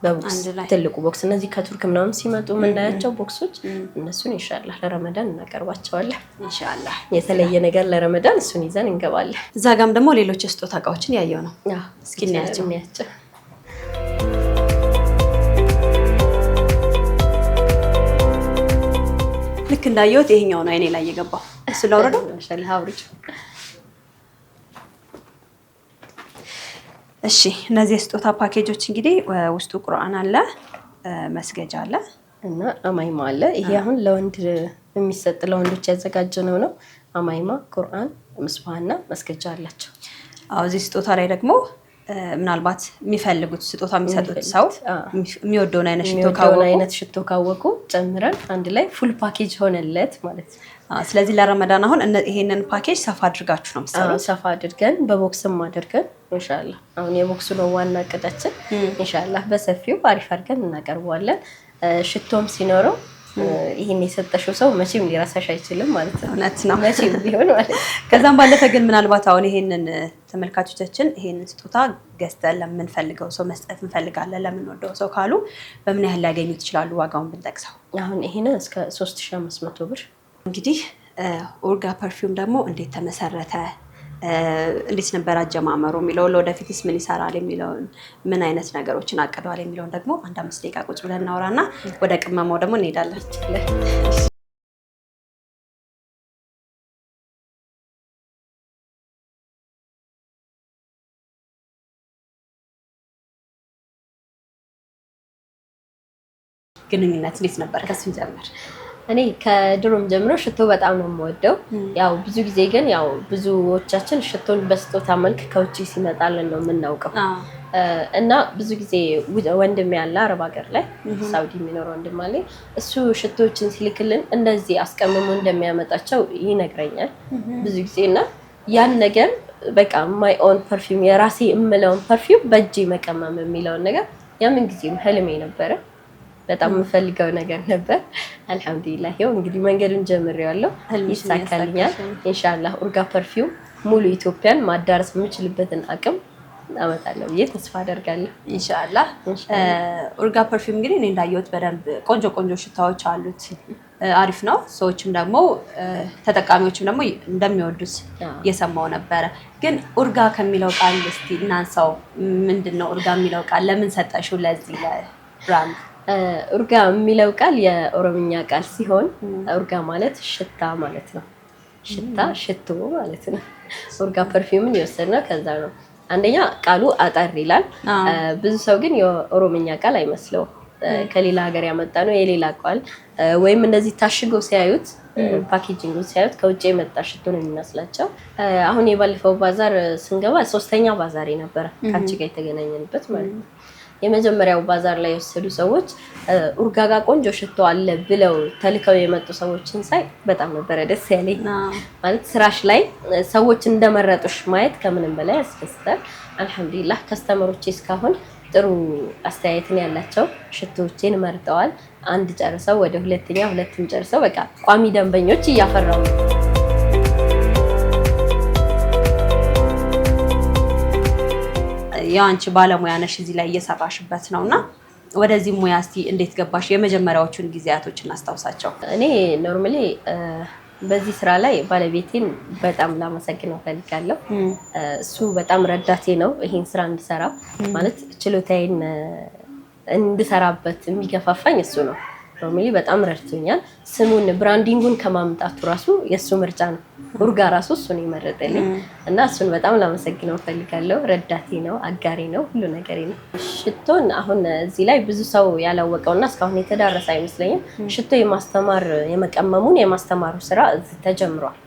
በቦክስ ትልቁ ቦክስ። እነዚህ ከቱርክ ምናምን ሲመጡ የምናያቸው ቦክሶች እነሱን ኢንሻአላህ ለረመዳን እናቀርባቸዋለን። ኢንሻአላህ የተለየ ነገር ለረመዳን እሱን ይዘን እንገባለን። እዛ ጋም ደግሞ ሌሎች የስጦታ እቃዎችን ያየው ነው። እስኪ እናያቸው። ልክ እንዳየሁት ይሄኛው ነው እኔ ላይ የገባው። እሱ ላውረደው ማሻአላህ አውርጭ። እሺ እነዚህ የስጦታ ፓኬጆች እንግዲህ ውስጡ ቁርአን አለ፣ መስገጃ አለ እና አማይማ አለ። ይሄ አሁን ለወንድ የሚሰጥ ለወንዶች ያዘጋጀነው ነው። አማይማ፣ ቁርአን፣ ምስባህና መስገጃ አላቸው። አዎ እዚህ ስጦታ ላይ ደግሞ ምናልባት የሚፈልጉት ስጦታ የሚሰጡት ሰው የሚወደውን አይነት ሽቶ ካወቁ ጨምረን አንድ ላይ ፉል ፓኬጅ ሆነለት ማለት ነው። ስለዚህ ለረመዳን አሁን ይሄንን ፓኬጅ ሰፋ አድርጋችሁ ነው የምትሰሩት? ሰፋ አድርገን በቦክስም አድርገን ኢንሻአላህ አሁን የቦክሱ ነው ዋና እቅዳችን። ኢንሻአላህ በሰፊው አሪፍ አድርገን እናቀርበዋለን። ሽቶም ሲኖረው ይሄን የሰጠሽው ሰው መቼም ሊረሳሽ አይችልም ማለት ነው። እውነት ነው መቼም ቢሆን ማለት ነው። ከዛም ባለፈ ግን ምናልባት አሁን ይሄንን ተመልካቾቻችን ይሄንን ስጦታ ገዝተን ለምንፈልገው ሰው መስጠት እንፈልጋለን ለምንወደው ሰው ካሉ በምን ያህል ሊያገኙት ይችላሉ? ዋጋውን ብንጠቅሰው አሁን ይሄንን እስከ 3500 ብር። እንግዲህ ኡርጋ ፐርፊውም ደግሞ እንዴት ተመሰረተ፣ እንዴት ነበር አጀማመሩ የሚለው ለወደፊትስ ምን ይሰራል የሚለውን ምን አይነት ነገሮችን አቅደዋል የሚለውን ደግሞ አንድ 5 ደቂቃ ቁጭ ብለን እናወራና ወደ ቅመማው ደግሞ እንሄዳለን። ግንኙነት እንዴት ነበር? ከሱ ጀምር። እኔ ከድሮም ጀምሮ ሽቶ በጣም ነው የምወደው። ያው ብዙ ጊዜ ግን ያው ብዙዎቻችን ሽቶን በስጦታ መልክ ከውጪ ሲመጣልን ነው የምናውቀው። እና ብዙ ጊዜ ወንድም ያለ አረብ ሀገር ላይ ሳውዲ የሚኖር ወንድም አለ። እሱ ሽቶችን ሲልክልን እንደዚህ አስቀምሞ እንደሚያመጣቸው ይነግረኛል ብዙ ጊዜ። እና ያን ነገር በቃ ማይ ኦን ፐርፊውም የራሴ የምለውን ፐርፊውም በእጄ መቀመም የሚለውን ነገር ያምን ጊዜም ህልሜ ነበረ። በጣም የምፈልገው ነገር ነበር። አልሐምዱሊላህ ይኸው እንግዲህ መንገዱን ጀምሬዋለሁ፣ ይሳካልኛል ኢንሻአላህ። ኡርጋ ፐርፊውም ሙሉ ኢትዮጵያን ማዳረስ የምችልበትን አቅም አመጣለሁ ብዬ ተስፋ አደርጋለሁ ኢንሻአላህ። ኡርጋ ፐርፊውም እንግዲህ እኔ እንዳየሁት በደንብ ቆንጆ ቆንጆ ሽታዎች አሉት። አሪፍ ነው። ሰዎችም ደግሞ ተጠቃሚዎችም ደግሞ እንደሚወዱት እየሰማው ነበረ። ግን ኡርጋ ከሚለው ቃል እስቲ እናንሳው። ምንድነው ኡርጋ የሚለው ቃል? ለምን ሰጠሽው ለዚህ ለብራንድ? ኡርጋ የሚለው ቃል የኦሮምኛ ቃል ሲሆን ኡርጋ ማለት ሽታ ማለት ነው። ሽታ ሽቶ ማለት ነው። ኡርጋ ፐርፊውምን የወሰድነው ከዛ ነው። አንደኛ ቃሉ አጠር ይላል። ብዙ ሰው ግን የኦሮምኛ ቃል አይመስለውም። ከሌላ ሀገር ያመጣ ነው የሌላ ቃል ወይም እንደዚህ ታሽገው ሲያዩት ፓኬጂንግ ሲያዩት ከውጭ የመጣ ሽቶ ነው የሚመስላቸው። አሁን የባለፈው ባዛር ስንገባ 3ኛ ባዛሬ ነበረ ካንቺ ጋር የተገናኘንበት ማለት ነው። የመጀመሪያው ባዛር ላይ የወሰዱ ሰዎች ኡርጋ ጋር ቆንጆ ሽቶ አለ ብለው ተልከው የመጡ ሰዎችን ሳይ በጣም ነበረ ደስ ያለኝ። ማለት ስራሽ ላይ ሰዎች እንደመረጡሽ ማየት ከምንም በላይ ያስደስታል። አልሐምዱሊላህ ከስተመሮቼ እስካሁን ጥሩ አስተያየትን ያላቸው ሽቶዎችን መርጠዋል። አንድ ጨርሰው ወደ ሁለትም ጨርሰው በቃ ቋሚ ደንበኞች እያፈራው ነው። ያው አንቺ ባለሙያ ነሽ እዚህ ላይ እየሰራሽበት ነውና ወደዚህ ሙያ እስቲ እንዴት ገባሽ? የመጀመሪያዎቹን ጊዜያቶች እናስታውሳቸው። እኔ ኖርማሊ በዚህ ስራ ላይ ባለቤቴን በጣም ላመሰግነው ፈልጋለሁ። እሱ በጣም ረዳቴ ነው ይሄን ስራ እንድሰራ ማለት ችሎታዬን እንድሰራበት የሚገፋፋኝ እሱ ነው። ኖርማሊ በጣም ረድቶኛል። ስሙን ብራንዲንጉን ከማምጣቱ ራሱ የሱ ምርጫ ነው። ኡርጋ ራሱ እሱን ይመረጠልኝ እና እሱን በጣም ላመሰግነው ፈልጋለሁ። ረዳቴ ነው፣ አጋሪ ነው፣ ሁሉ ነገሬ ነው። ሽቶን አሁን እዚህ ላይ ብዙ ሰው ያላወቀውና እስካሁን የተዳረሰ አይመስለኝም። ሽቶ የማስተማር የመቀመሙን የማስተማሩ ስራ እዚህ ተጀምሯል።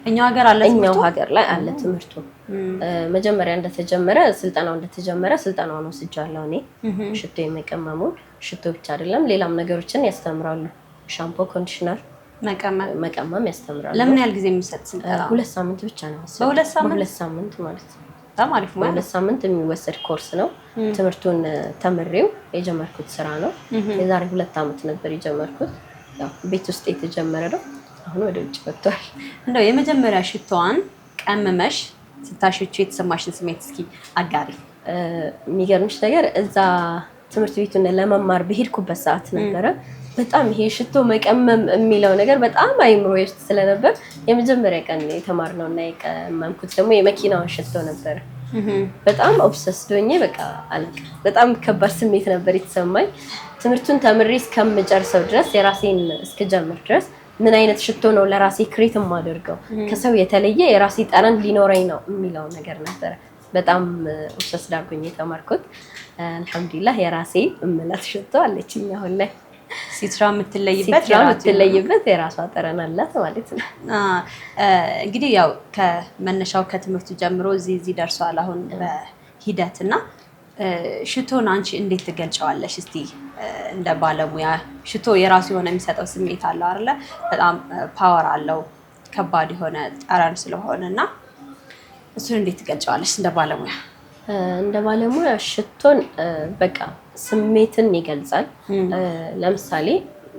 እኛው ሀገር አለ፣ እኛው ሀገር ላይ አለ ትምህርቱ። መጀመሪያ እንደተጀመረ ስልጠናውን ወስጃለሁ እኔ። ሽቶ የመቀመሙን ሽቶ ብቻ አይደለም ሌላም ነገሮችን ያስተምራሉ። ሻምፖ፣ ኮንዲሽነር መቀመም ያስተምራሉ። ለምን ያህል ጊዜ የሚሰጥ ስልጠና? 2 ሳምንት ብቻ ነው። በ2 ሳምንት ማለት ነው። በጣም አሪፍ ነው። በ2 ሳምንት የሚወሰድ ኮርስ ነው። ትምህርቱን ተምሬው የጀመርኩት ስራ ነው። የዛሬ 2 ዓመት ነበር የጀመርኩት። ያው ቤት ውስጥ የተጀመረ ነው። አሁን ወደ ውጭ ወጥቷል። እንደው የመጀመሪያ ሽቶዋን ቀመመሽ ስታሽቹ የተሰማሽን ስሜት እስኪ አጋሪ። የሚገርምሽ ነገር እዛ ትምህርት ቤቱን ለመማር በሄድኩበት ሰዓት ነበረ በጣም ይሄ ሽቶ መቀመም የሚለው ነገር በጣም አይምሮዬ ውስጥ ስለነበር የመጀመሪያ ቀን የተማርነው እና የቀመምኩት ደግሞ የመኪናውን ሽቶ ነበረ። በጣም ኦብሰስድ ሆኜ በቃ አለቀ። በጣም ከባድ ስሜት ነበር የተሰማኝ። ትምህርቱን ተምሬ እስከምጨርሰው ድረስ የራሴን እስክጀምር ድረስ ምን አይነት ሽቶ ነው ለራሴ ክሬት የማደርገው ከሰው የተለየ የራሴ ጠረን ሊኖረኝ ነው የሚለው ነገር ነበረ። በጣም ኦብሰስ ዳርጎኝ የተማርኩት። አልሐምዱሊላህ የራሴ እምላት ሽቶ አለችኝ አሁን ላይ ሲትራ የምትለይበት የራሷ ጠረን አላት ማለት ነው። እንግዲህ ያው ከመነሻው ከትምህርቱ ጀምሮ እዚህ ደርሷል አሁን በሂደትና ሽቶን አንቺ እንዴት ትገልጫዋለሽ? እስቲ እንደ ባለሙያ ሽቶ የራሱ የሆነ የሚሰጠው ስሜት አለው አይደለ? በጣም ፓወር አለው ከባድ የሆነ ጠረን ስለሆነና እሱን እንዴት ትገልጫዋለሽ እንደ ባለሙያ? እንደ ባለሙያ ሽቶን በቃ ስሜትን ይገልጻል። ለምሳሌ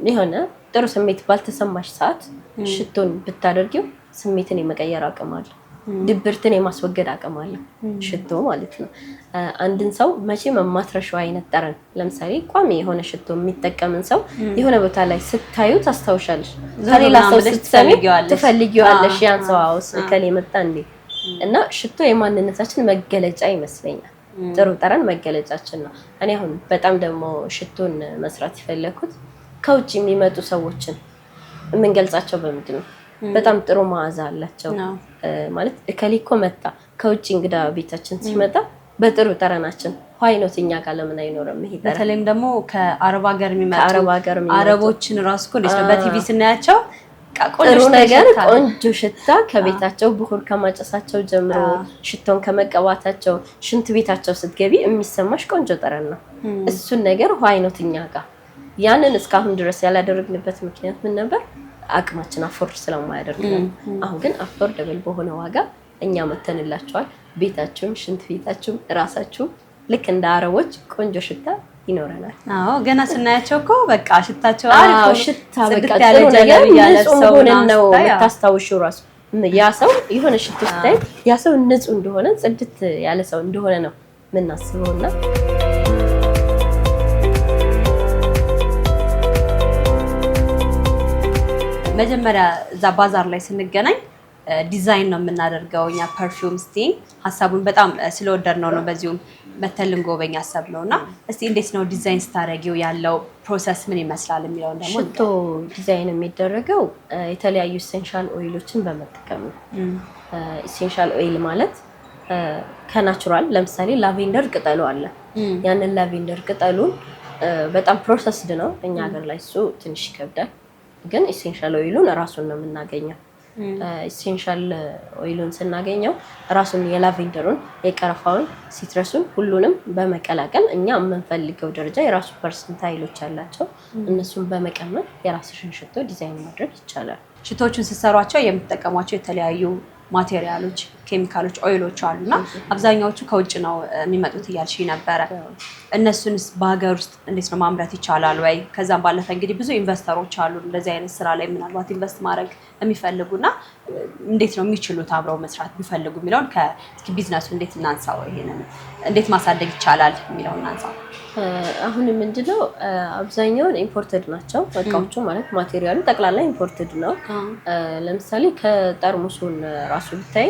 የሆነ ጥሩ ስሜት ባልተሰማሽ ሰዓት ሽቶን ብታደርጊው ስሜትን የመቀየር አቅም አለው። ድብርትን የማስወገድ አቅም አለው ሽቶ ማለት ነው። አንድን ሰው መቼም የማትረሺው አይነት ጠረን ለምሳሌ ቋሚ የሆነ ሽቶ የሚጠቀምን ሰው የሆነ ቦታ ላይ ስታዩ ታስታውሻለሽ። ከሌላ ሰው ስትሰሚ ትፈልጊዋለሽ ያን ሰው አውስ ከሌ መጣ እንዴ። እና ሽቶ የማንነታችን መገለጫ ይመስለኛል። ጥሩ ጠረን መገለጫችን ነው። እኔ አሁን በጣም ደግሞ ሽቶን መስራት የፈለኩት ከውጭ የሚመጡ ሰዎችን የምንገልጻቸው በምንድን ነው? በጣም ጥሩ መዓዛ አላቸው ማለት እከሊኮ መጣ ከውጭ እንግዳ ቤታችን ሲመጣ በጥሩ ጠረናችን ሆይኖት እኛ ጋር ለምን አይኖርም? ይሄ በተለይም ደግሞ ከአረብ ሀገር የሚመጡ አረቦችን ራሱ እኮ ነው በቲቪ ስናያቸው ጥሩ ነገር ቆንጆ ሽታ ከቤታቸው ብኹር ከማጨሳቸው ጀምሮ ሽቶን ከመቀባታቸው ሽንት ቤታቸው ስትገቢ የሚሰማሽ ቆንጆ ጠረን ነው። እሱን ነገር ሆይኖት እኛ ጋር ያንን እስካሁን ድረስ ያላደረግንበት ምክንያት ምን ነበር? አቅማችን አፎርድ ስለማያደርግ ነው። አሁን ግን አፎርደብል በሆነ ዋጋ እኛ መተንላቸዋል። ቤታችሁም ሽንት ቤታችሁም ራሳችሁ ልክ እንደ አረቦች ቆንጆ ሽታ ይኖረናል። አዎ ገና ስናያቸው እኮ በቃ ሽታቸው አሪፍ ሽታ በቃ ጥሩ ነገር ንጹህ ሆነን ነው የምታስታውሺው። ራሱ ያ ሰው የሆነ ሽቶ ስታይ ያ ሰው ንጹህ እንደሆነ ጽድት ያለ ሰው እንደሆነ ነው የምናስበውና መጀመሪያ እዛ ባዛር ላይ ስንገናኝ ዲዛይን ነው የምናደርገው እኛ ፐርፊውም ስቲንግ ሀሳቡን በጣም ስለወደድነው ነው በዚሁም መተልን ጎበኛ ሀሳብ ነውና እስቲ እንዴት ነው ዲዛይን ስታደርጊው ያለው ፕሮሰስ ምን ይመስላል የሚለውን ደግሞ ሽቶ ዲዛይን የሚደረገው የተለያዩ ኢሴንሻል ኦይሎችን በመጠቀም ነው። ኢሴንሻል ኦይል ማለት ከናቹራል ለምሳሌ ላቬንደር ቅጠሉ አለ። ያንን ላቬንደር ቅጠሉን በጣም ፕሮሰስድ ነው እኛ ሀገር ላይ እሱ ትንሽ ይከብዳል። ግን ኢሴንሻል ኦይሉን ራሱን ነው የምናገኘው። ኢሴንሻል ኦይሉን ስናገኘው ራሱን የላቬንደሩን የቀረፋውን ሲትረሱን ሁሉንም በመቀላቀል እኛ የምንፈልገው ደረጃ የራሱ ፐርሰንታይሎች አላቸው። እነሱን በመቀመጥ የራስሽን ሽቶ ዲዛይን ማድረግ ይቻላል። ሽቶዎችን ስትሰሯቸው የምትጠቀሟቸው የተለያዩ ማቴሪያሎች፣ ኬሚካሎች፣ ኦይሎች አሉና አብዛኛዎቹ ከውጭ ነው የሚመጡት እያልሽ ነበረ። እነሱንስ በሀገር ውስጥ እንዴት ነው ማምረት ይቻላል ወይ? ከዛም ባለፈ እንግዲህ ብዙ ኢንቨስተሮች አሉ እንደዚህ አይነት ስራ ላይ ምናልባት ኢንቨስት ማድረግ የሚፈልጉና እንዴት ነው የሚችሉት አብረው መስራት ቢፈልጉ የሚለውን ከእስኪ ቢዝነሱ እንዴት እናንሳው፣ ይሄንን እንዴት ማሳደግ ይቻላል የሚለውን እናንሳው። አሁን ምንድነው አብዛኛውን ኢምፖርትድ ናቸው እቃዎቹ ማለት ማቴሪያሉ ጠቅላላ ኢምፖርትድ ነው። ለምሳሌ ከጠርሙሱን ራሱ ብታይ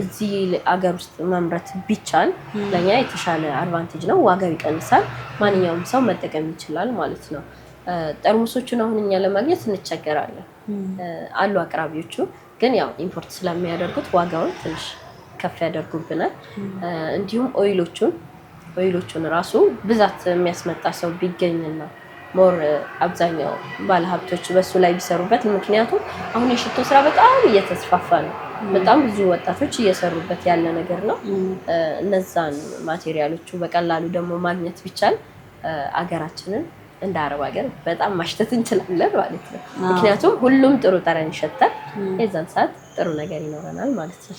እዚህ አገር ውስጥ ማምረት ቢቻል ለኛ የተሻለ አድቫንቴጅ ነው። ዋጋው ይቀንሳል፣ ማንኛውም ሰው መጠቀም ይችላል ማለት ነው። ጠርሙሶቹን አሁን እኛ ለማግኘት እንቸገራለን። አሉ አቅራቢዎቹ ግን ያው ኢምፖርት ስለሚያደርጉት ዋጋውን ትንሽ ከፍ ያደርጉብናል። እንዲሁም ኦይሎቹን ራሱ ብዛት የሚያስመጣ ሰው ቢገኝና ሞር አብዛኛው ባለሀብቶች በሱ ላይ ቢሰሩበት፣ ምክንያቱም አሁን የሽቶ ስራ በጣም እየተስፋፋ ነው። በጣም ብዙ ወጣቶች እየሰሩበት ያለ ነገር ነው። እነዛን ማቴሪያሎቹ በቀላሉ ደግሞ ማግኘት ቢቻል አገራችንን እንደ አረብ ሀገር በጣም ማሽተት እንችላለን ማለት ነው። ምክንያቱም ሁሉም ጥሩ ጠረን ይሸታል። የዛን ሰዓት ጥሩ ነገር ይኖረናል ማለት ነው።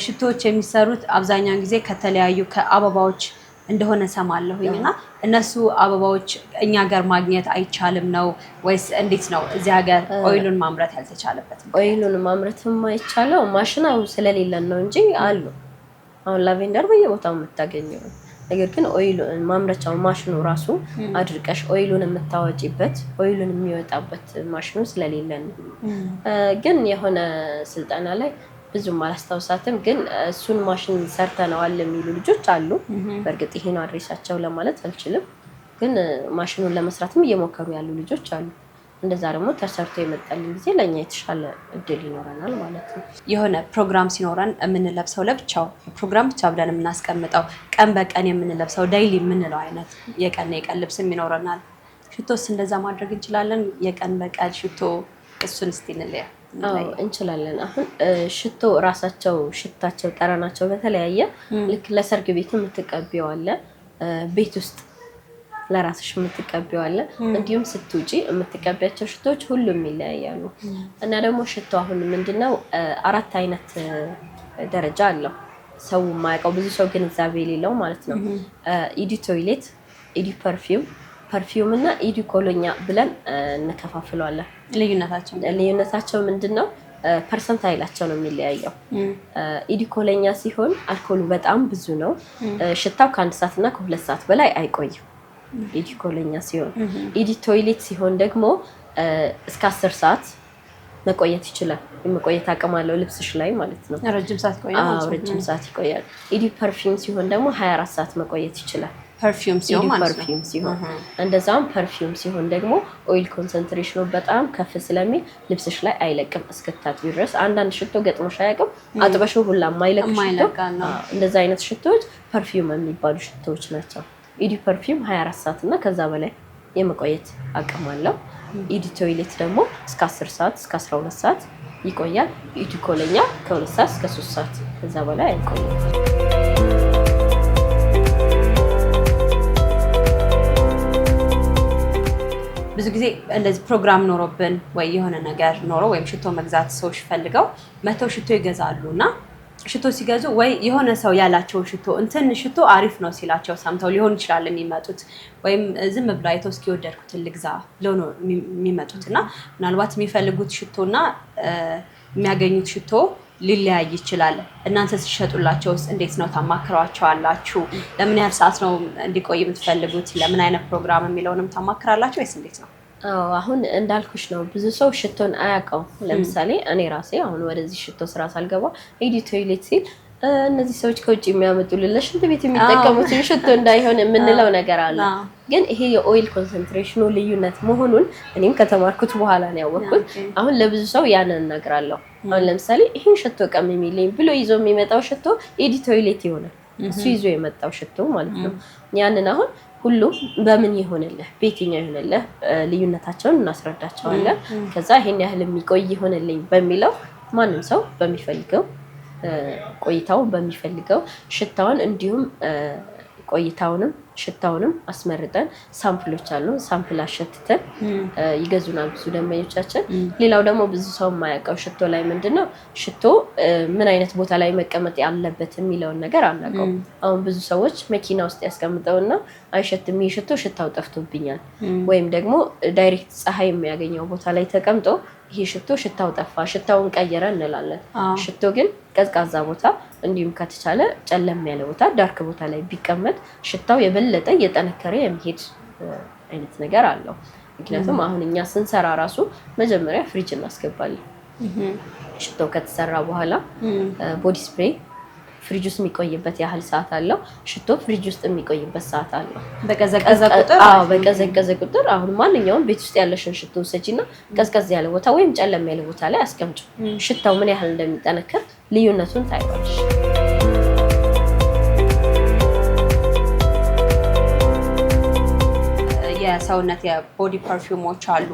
ሽቶዎች የሚሰሩት አብዛኛውን ጊዜ ከተለያዩ ከአበባዎች እንደሆነ ሰማለሁኝና እነሱ አበባዎች እኛ ሀገር ማግኘት አይቻልም ነው ወይስ እንዴት ነው? እዚህ ሀገር ኦይሉን ማምረት ያልተቻለበት? ኦይሉን ማምረት የማይቻለው ማሽናው ስለሌለን ነው እንጂ አሉ። አሁን ላቬንደር በየቦታው የምታገኘው፣ ነገር ግን ኦይሉ ማምረቻው ማሽኑ ራሱ አድርቀሽ ኦይሉን የምታወጪበት ኦይሉን የሚወጣበት ማሽኑ ስለሌለን ነው። ግን የሆነ ስልጠና ላይ ብዙም አላስታውሳትም፣ ግን እሱን ማሽን ሰርተነዋል የሚሉ ልጆች አሉ። በእርግጥ ይሄ ነው አድሬሳቸው ለማለት አልችልም፣ ግን ማሽኑን ለመስራትም እየሞከሩ ያሉ ልጆች አሉ። እንደዛ ደግሞ ተሰርቶ የመጣልን ጊዜ ለኛ የተሻለ እድል ይኖረናል ማለት ነው። የሆነ ፕሮግራም ሲኖረን የምንለብሰው ለብቻው ፕሮግራም ብቻ ብለን የምናስቀምጠው ቀን በቀን የምንለብሰው ዳይሊ የምንለው አይነት የቀን ልብስም ይኖረናል። ሽቶስ እንደዛ ማድረግ እንችላለን? የቀን በቀን ሽቶ እሱን እስቲ እንለያ። እንችላለን። አሁን ሽቶ ራሳቸው ሽታቸው ጠረናቸው በተለያየ ልክ ለሰርግ ቤት የምትቀቢው አለ፣ ቤት ውስጥ ለራስሽ የምትቀቢው አለ፣ እንዲሁም ስትውጪ የምትቀቢያቸው ሽቶች ሁሉም ይለያያሉ። እና ደግሞ ሽቶ አሁን ምንድነው 4 አይነት ደረጃ አለው። ሰው የማያውቀው ብዙ ሰው ግንዛቤ የሌለው ማለት ነው። ኢዲ ቶይሌት፣ ኢዲ ፐርፊውም እና ኢዲ ኮሎኛ ብለን እንከፋፍለዋለን። ልዩነታቸው ምንድነው? ፐርሰንት ኃይላቸው ነው የሚለያየው። ኢዲ ኮሎኛ ሲሆን አልኮሉ በጣም ብዙ ነው። ሽታው ከ1 ሰዓት እና ከ2 ሰዓት በላይ አይቆይም። ኢዲ ኮሎኛ ሲሆን፣ ኢዲ ቶይሌት ሲሆን ደግሞ እስከ 10 ሰዓት መቆየት ይችላል። የመቆየት አቅም አለው ልብስሽ ላይ ማለት ነው። ረጅም ሰዓት ይቆያል። ኢዲ ፐርፊውም ሲሆን ደግሞ 24 ሰዓት መቆየት ይችላል። ፐርፊውም ሲሆን እንደዛም ፐርፊውም ሲሆን ደግሞ ኦይል ኮንሰንትሬሽኑ በጣም ከፍ ስለሚል ልብስሽ ላይ አይለቅም እስክታጥቢ ድረስ። አንዳንድ ሽቶ ገጥሞሽ አያውቅም? አጥበሽው ሁላ የማይለቅ ሽቶ፣ እንደዛ አይነት ሽቶዎች ፐርፊውም የሚባሉ ሽቶዎች ናቸው። ኢዲ ፐርፊውም 24 ሰዓት እና ከዛ በላይ የመቆየት አቅም አለው። ኢዲ ቶይሌት ደግሞ እስከ 10 ሰዓት እስከ 12 ሰዓት ይቆያል። ኢዲ ኮሎኛ ከ2 ሰዓት እስከ 3 ሰዓት ከዛ በላይ አይቆይም። ብዙ ጊዜ እንደዚህ ፕሮግራም ኖሮብን ወይ የሆነ ነገር ኖሮ ወይም ሽቶ መግዛት ሰዎች ፈልገው መተው ሽቶ ይገዛሉ እና ሽቶ ሲገዙ ወይ የሆነ ሰው ያላቸው ሽቶ አሪፍ ነው ሲላቸው ሰምተው ሊሆን ይችላል የሚመጡት፣ ወይም ዝም ብለው አይተው እስኪ ወደድኩትን ልግዛ ብለው ነው የሚመጡት እና ምናልባት የሚፈልጉት ሽቶና የሚያገኙት ሽቶ ሊለያይ ይችላል። እናንተ ሲሸጡላቸውስ እንዴት ነው ታማክሯቸዋላችሁ? ለምን ያህል ሰዓት ነው እንዲቆይ የምትፈልጉት? ለምን አይነት ፕሮግራም የሚለውንም ታማክራላችሁ ወይስ እንዴት ነው? አሁን እንዳልኩሽ ነው፣ ብዙ ሰው ሽቶን አያውቀው። ለምሳሌ እኔ ራሴ አሁን ወደዚህ ሽቶ ስራ ሳልገባ ኢዲ ቶይሌት ሲል እነዚህ ሰዎች ከውጭ የሚያመጡልን ለሽንት ቤት የሚጠቀሙትን ሽቶ እንዳይሆን የምንለው ነገር አለ። ግን ይሄ የኦይል ኮንሰንትሬሽኑ ልዩነት መሆኑን እኔም ከተማርኩት በኋላ ነው ያወቅኩት። አሁን ለብዙ ሰው ያንን እነግራለሁ። አሁን ለምሳሌ ይሄን ሽቶ ቀምሚልኝ ብሎ ይዞ የሚመጣው ሽቶ ኢዲ ቶይሌት ይሆናል፣ እሱ ይዞ የመጣው ሽቶ ማለት ነው። ያንን አሁን ሁሉም በምን ይሆንልህ በየትኛው ይሆንልህ ልዩነታቸውን እናስረዳቸዋለን። ከዛ ይሄን ያህል የሚቆይ ይሆንልኝ በሚለው ማንም ሰው በሚፈልገው ቆይታውን በሚፈልገው ሽታውን እንዲሁም ቆይታውንም ሽታውንም አስመርጠን ሳምፕሎች አሉ፣ ሳምፕል አሸትተን ይገዙናል ብዙ ደንበኞቻችን። ሌላው ደግሞ ብዙ ሰው የማያውቀው ሽቶ ላይ ምንድነው ሽቶ ምን አይነት ቦታ ላይ መቀመጥ ያለበት የሚለውን ነገር አናውቀውም። አሁን ብዙ ሰዎች መኪና ውስጥ ያስቀምጠውና አይሸትም፣ ይህ ሽቶ ሽታው ጠፍቶብኛል፣ ወይም ደግሞ ዳይሬክት ፀሐይ የሚያገኘው ቦታ ላይ ተቀምጦ ይሄ ሽቶ ሽታው ጠፋ፣ ሽታውን ቀየረ እንላለን። ሽቶ ግን ቀዝቃዛ ቦታ እንዲሁም ከተቻለ ጨለም ያለ ቦታ ዳርክ ቦታ ላይ ቢቀመጥ ሽታው የበለጠ እየጠነከረ የሚሄድ አይነት ነገር አለው። ምክንያቱም አሁን እኛ ስንሰራ ራሱ መጀመሪያ ፍሪጅ እናስገባለን። ሽታው ከተሰራ በኋላ ቦዲ ስፕሬይ ፍሪጅ ውስጥ የሚቆይበት ያህል ሰዓት አለው። ሽቶ ፍሪጅ ውስጥ የሚቆይበት ሰዓት አለው። በቀዘቀዘ ቁጥር አሁን ማንኛውም ቤት ውስጥ ያለሽን ሽቶ ሰጪና ቀዝቀዝ ያለ ቦታ ወይም ጨለም ያለ ቦታ ላይ አስቀምጪ። ሽታው ምን ያህል እንደሚጠነከር ልዩነቱን ታይዋለሽ። የሰውነት የቦዲ ፐርፊውሞች አሉ።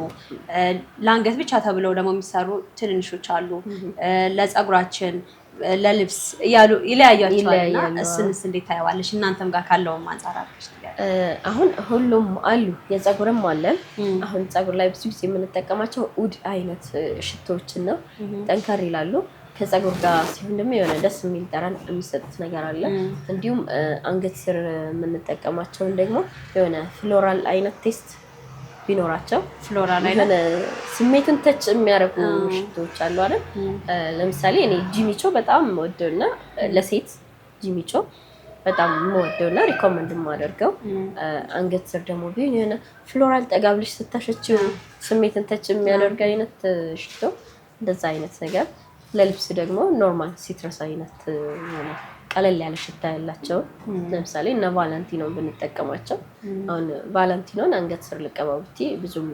ለአንገት ብቻ ተብለው ደግሞ የሚሰሩ ትንንሾች አሉ። ለፀጉራችን ለልብስ እያሉ ይለያያቸዋልና እሱንስ እንዴት ታየዋለሽ? እናንተም ጋር ካለውም አንፃር አለሽ? አሁን ሁሉም አሉ፣ የፀጉርም አለን። አሁን ፀጉር ላይ ብዙ ጊዜ የምንጠቀማቸው ኡድ አይነት ሽቶዎችን ነው። ጠንከር ይላሉ። ከፀጉር ጋር ሲሆን ደግሞ የሆነ ደስ የሚል ጠረን የሚሰጡት ነገር አለ። እንዲሁም አንገት ስር የምንጠቀማቸውን ደግሞ የሆነ ፍሎራል አይነት ቴስት ቢኖራቸው ፍሎራል አይነት ስሜትን ተች የሚያደርጉ ሽቶዎች አሉ አይደል? ለምሳሌ እኔ ጂሚቾ በጣም የምወደውና ለሴት ጂሚቾ በጣም የምወደውና ሪኮመንድ የማደርገው አንገት ስር ደግሞ ቢሆን የሆነ ፍሎራል ጠጋ ብለሽ ስታሸችው ስሜትን ተች የሚያደርግ አይነት ሽቶ፣ እንደዛ አይነት ነገር። ለልብስ ደግሞ ኖርማል ሲትረስ አይነት የሆነ ቀለል ያለ ሽታ ያላቸው ለምሳሌ እነ ቫለንቲኖን ብንጠቀማቸው። አሁን ቫለንቲኖን አንገት ስር ልቀባው ብትይ ብዙም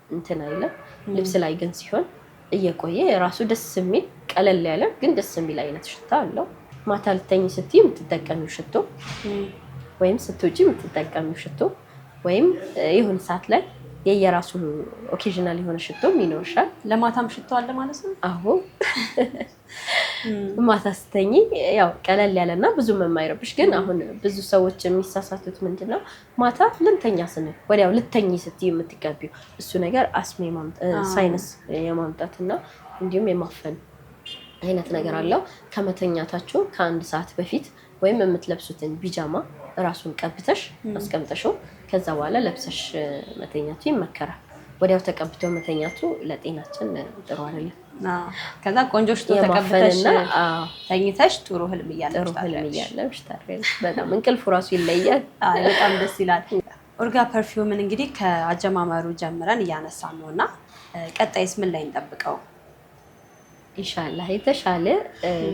እንትን አይለም። ልብስ ላይ ግን ሲሆን እየቆየ የራሱ ደስ የሚል ቀለል ያለ ግን ደስ የሚል አይነት ሽታ አለው። ማታ ልተኝ ስትይ የምትጠቀሚው ሽቶ ወይም ስትውጪ የምትጠቀሚው ሽቶ ወይም የሆነ ሰዓት ላይ የየራሱ ኦኬዥናል የሆነ ሽቶም ይኖርሻል። ለማታም ሽቶ አለ ማለት ነው? አዎ ማታ ስተኝ ያው ቀለል ያለና ብዙም የማይረብሽ ግን አሁን ብዙ ሰዎች የሚሳሳቱት ምንድነው ማታ ልንተኛ ስንል ወዲያው ልተኝ ስትይ የምትቀቢው እሱ ነገር አስሜ ሳይነስ የማምጣትና እንዲሁም የማፈን አይነት ነገር አለው። ከመተኛታችሁ ከአንድ ሰዓት በፊት ወይም የምትለብሱትን ቢጃማ ራሱን ቀብተሽ አስቀምጠሽው ከዛ በኋላ ለብሰሽ መተኛቱ ይመከራል። ወዲያው ተቀብቶ መተኛቱ ለጤናችን ጥሩ አይደለም። ከዛ ቆንጆ ሽቶ ተቀብተሽ ተኝተሽ ጥሩ ህልም እያለሽ ታድሪያለሽ። በጣም እንቅልፉ ራሱ ይለያል። በጣም ደስ ይላል። ኡርጋ ፐርፊውምን እንግዲህ ከአጀማመሩ ጀምረን እያነሳን ነውና ቀጣይስ ምን ላይ እንጠብቀው? ኢንሻአላህ የተሻለ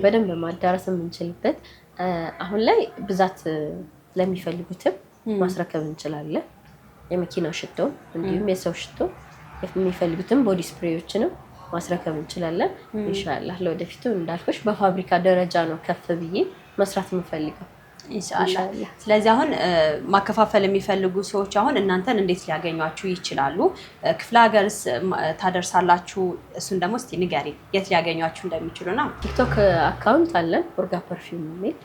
በደንብ ማዳረስ የምንችልበት አሁን ላይ ብዛት ለሚፈልጉትም ማስረከብ እንችላለን። የመኪና ሽቶ እንዲሁም የሰው ሽቶ የሚፈልጉትም ቦዲ ስፕሬዎችንም ማስረከብ እንችላለን። ኢንሻአላህ ለወደፊቱ እንዳልኩሽ በፋብሪካ ደረጃ ነው ከፍ ብዬ መስራት የምፈልገው ኢንሻአላህ። ስለዚህ አሁን ማከፋፈል የሚፈልጉ ሰዎች አሁን እናንተን እንዴት ሊያገኟችሁ ይችላሉ? ክፍለ ሀገርስ ታደርሳላችሁ? እሱን ደግሞ እስቲ ንገሪ የት ሊያገኟችሁ እንደሚችሉና። ቲክቶክ አካውንት አለን ኡርጋ ፐርፊውም የሚል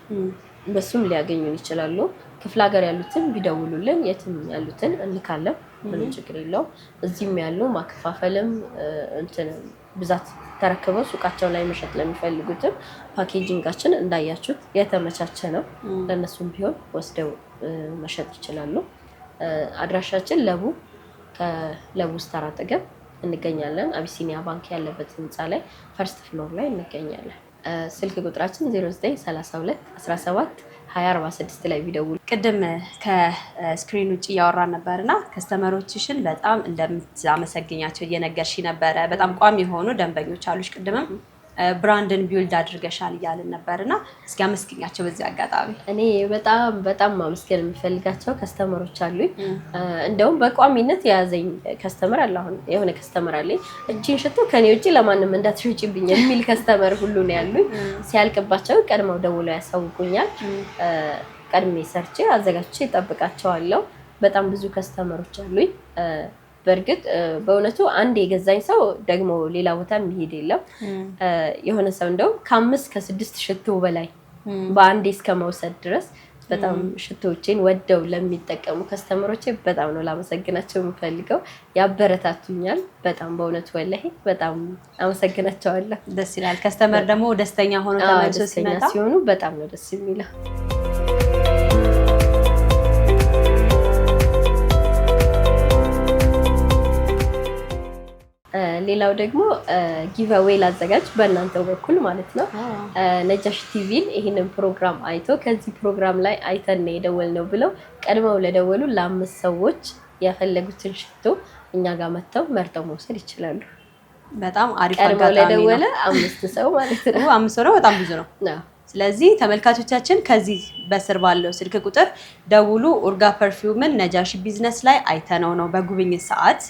በሱም ሊያገኙን ይችላሉ። ክፍለ ሀገር ያሉትን ቢደውሉልን የትም ያሉትን እንልካለን። ምንም ችግር የለውም። እዚህም ያሉ ማከፋፈልም እንትን ብዛት ተረክበው ሱቃቸው ላይ መሸጥ ለሚፈልጉትም ፓኬጂንጋችን እንዳያችሁት የተመቻቸ ነው። ለእነሱም ቢሆን ወስደው መሸጥ ይችላሉ። አድራሻችን ከለቡ ስታር አጠገብ እንገኛለን። አቢሲኒያ ባንክ ያለበት ህንፃ ላይ ፈርስት ፍሎር ላይ እንገኛለን። ስልክ ቁጥራችን 0932 17 2046 ላይ ቢደውሉ። ቅድም ከስክሪን ውጭ እያወራን ነበርና ከስተመሮችሽን በጣም እንደምታመሰግኛቸው እየነገርሽ ነበረ። በጣም ቋሚ የሆኑ ደንበኞች አሉሽ። ቅድምም ብራንድን ቢውልድ አድርገሻል እያልን ነበርና እስኪ አመስግኛቸው በዚህ አጋጣሚ። እኔ በጣም ማመስገን የምፈልጋቸው ከስተመሮች አሉኝ። እንደውም በቋሚነት የያዘኝ ከስተመር አለ። አሁን የሆነ ከስተመር አለኝ እቺን ሽቶ ከኔ ውጪ ለማንም እንዳትሸጪብኝ የሚል ከስተመር ሁሉ ነው ያሉኝ። ሲያልቅባቸው ቀድመው ደውለው ያሳውቁኛል። ቀድሜ ሰርቼ አዘጋጅቼ እጠብቃቸዋለሁ። በጣም ብዙ ከስተመሮች አሉኝ። በእርግጥ በእውነቱ አንድ የገዛኝ ሰው ደግሞ ሌላ ቦታ የሚሄድ የለም። የሆነ ሰው እንደው ከ5 ከ6 ሽቶ በላይ በአንዴ እስከ መውሰድ ድረስ በጣም ሽቶዎቼን ወደው ለሚጠቀሙ ከስተመሮቼ በጣም ነው ላመሰግናቸው የምፈልገው። ያበረታቱኛል በጣም በእውነቱ ወላሂ በጣም አመሰግናቸዋለሁ። ደስ ይላል። ከስተመር ደግሞ ደስተኛ ሆኖ ተመልሶ ሲሆኑ በጣም ነው ደስ የሚለው። ሌላው ደግሞ ጊቭአዌይ ላዘጋጅ በእናንተው በኩል ማለት ነው። ነጃሽ ቲቪን ይህንን ፕሮግራም አይቶ ከዚህ ፕሮግራም ላይ አይተን ነው የደወልነው ብለው ቀድመው ለደወሉ ለ5 ሰዎች የፈለጉትን ሽቶ እኛ ጋር መጥተው መርጠው መውሰድ ይችላሉ። በጣም አሪፍ አጋጣሚ ነው። ቀድመው ለደወለ 5 ሰው ማለት ነው። 5 ሰው ነው፣ በጣም ብዙ ነው። ስለዚህ ተመልካቾቻችን ከዚህ በስር ባለው ስልክ ቁጥር ደውሉ። ኡርጋ ፐርፊውምን ነጃሺ ቢዝነስ ላይ አይተነው ነው በጉብኝት ሰዓት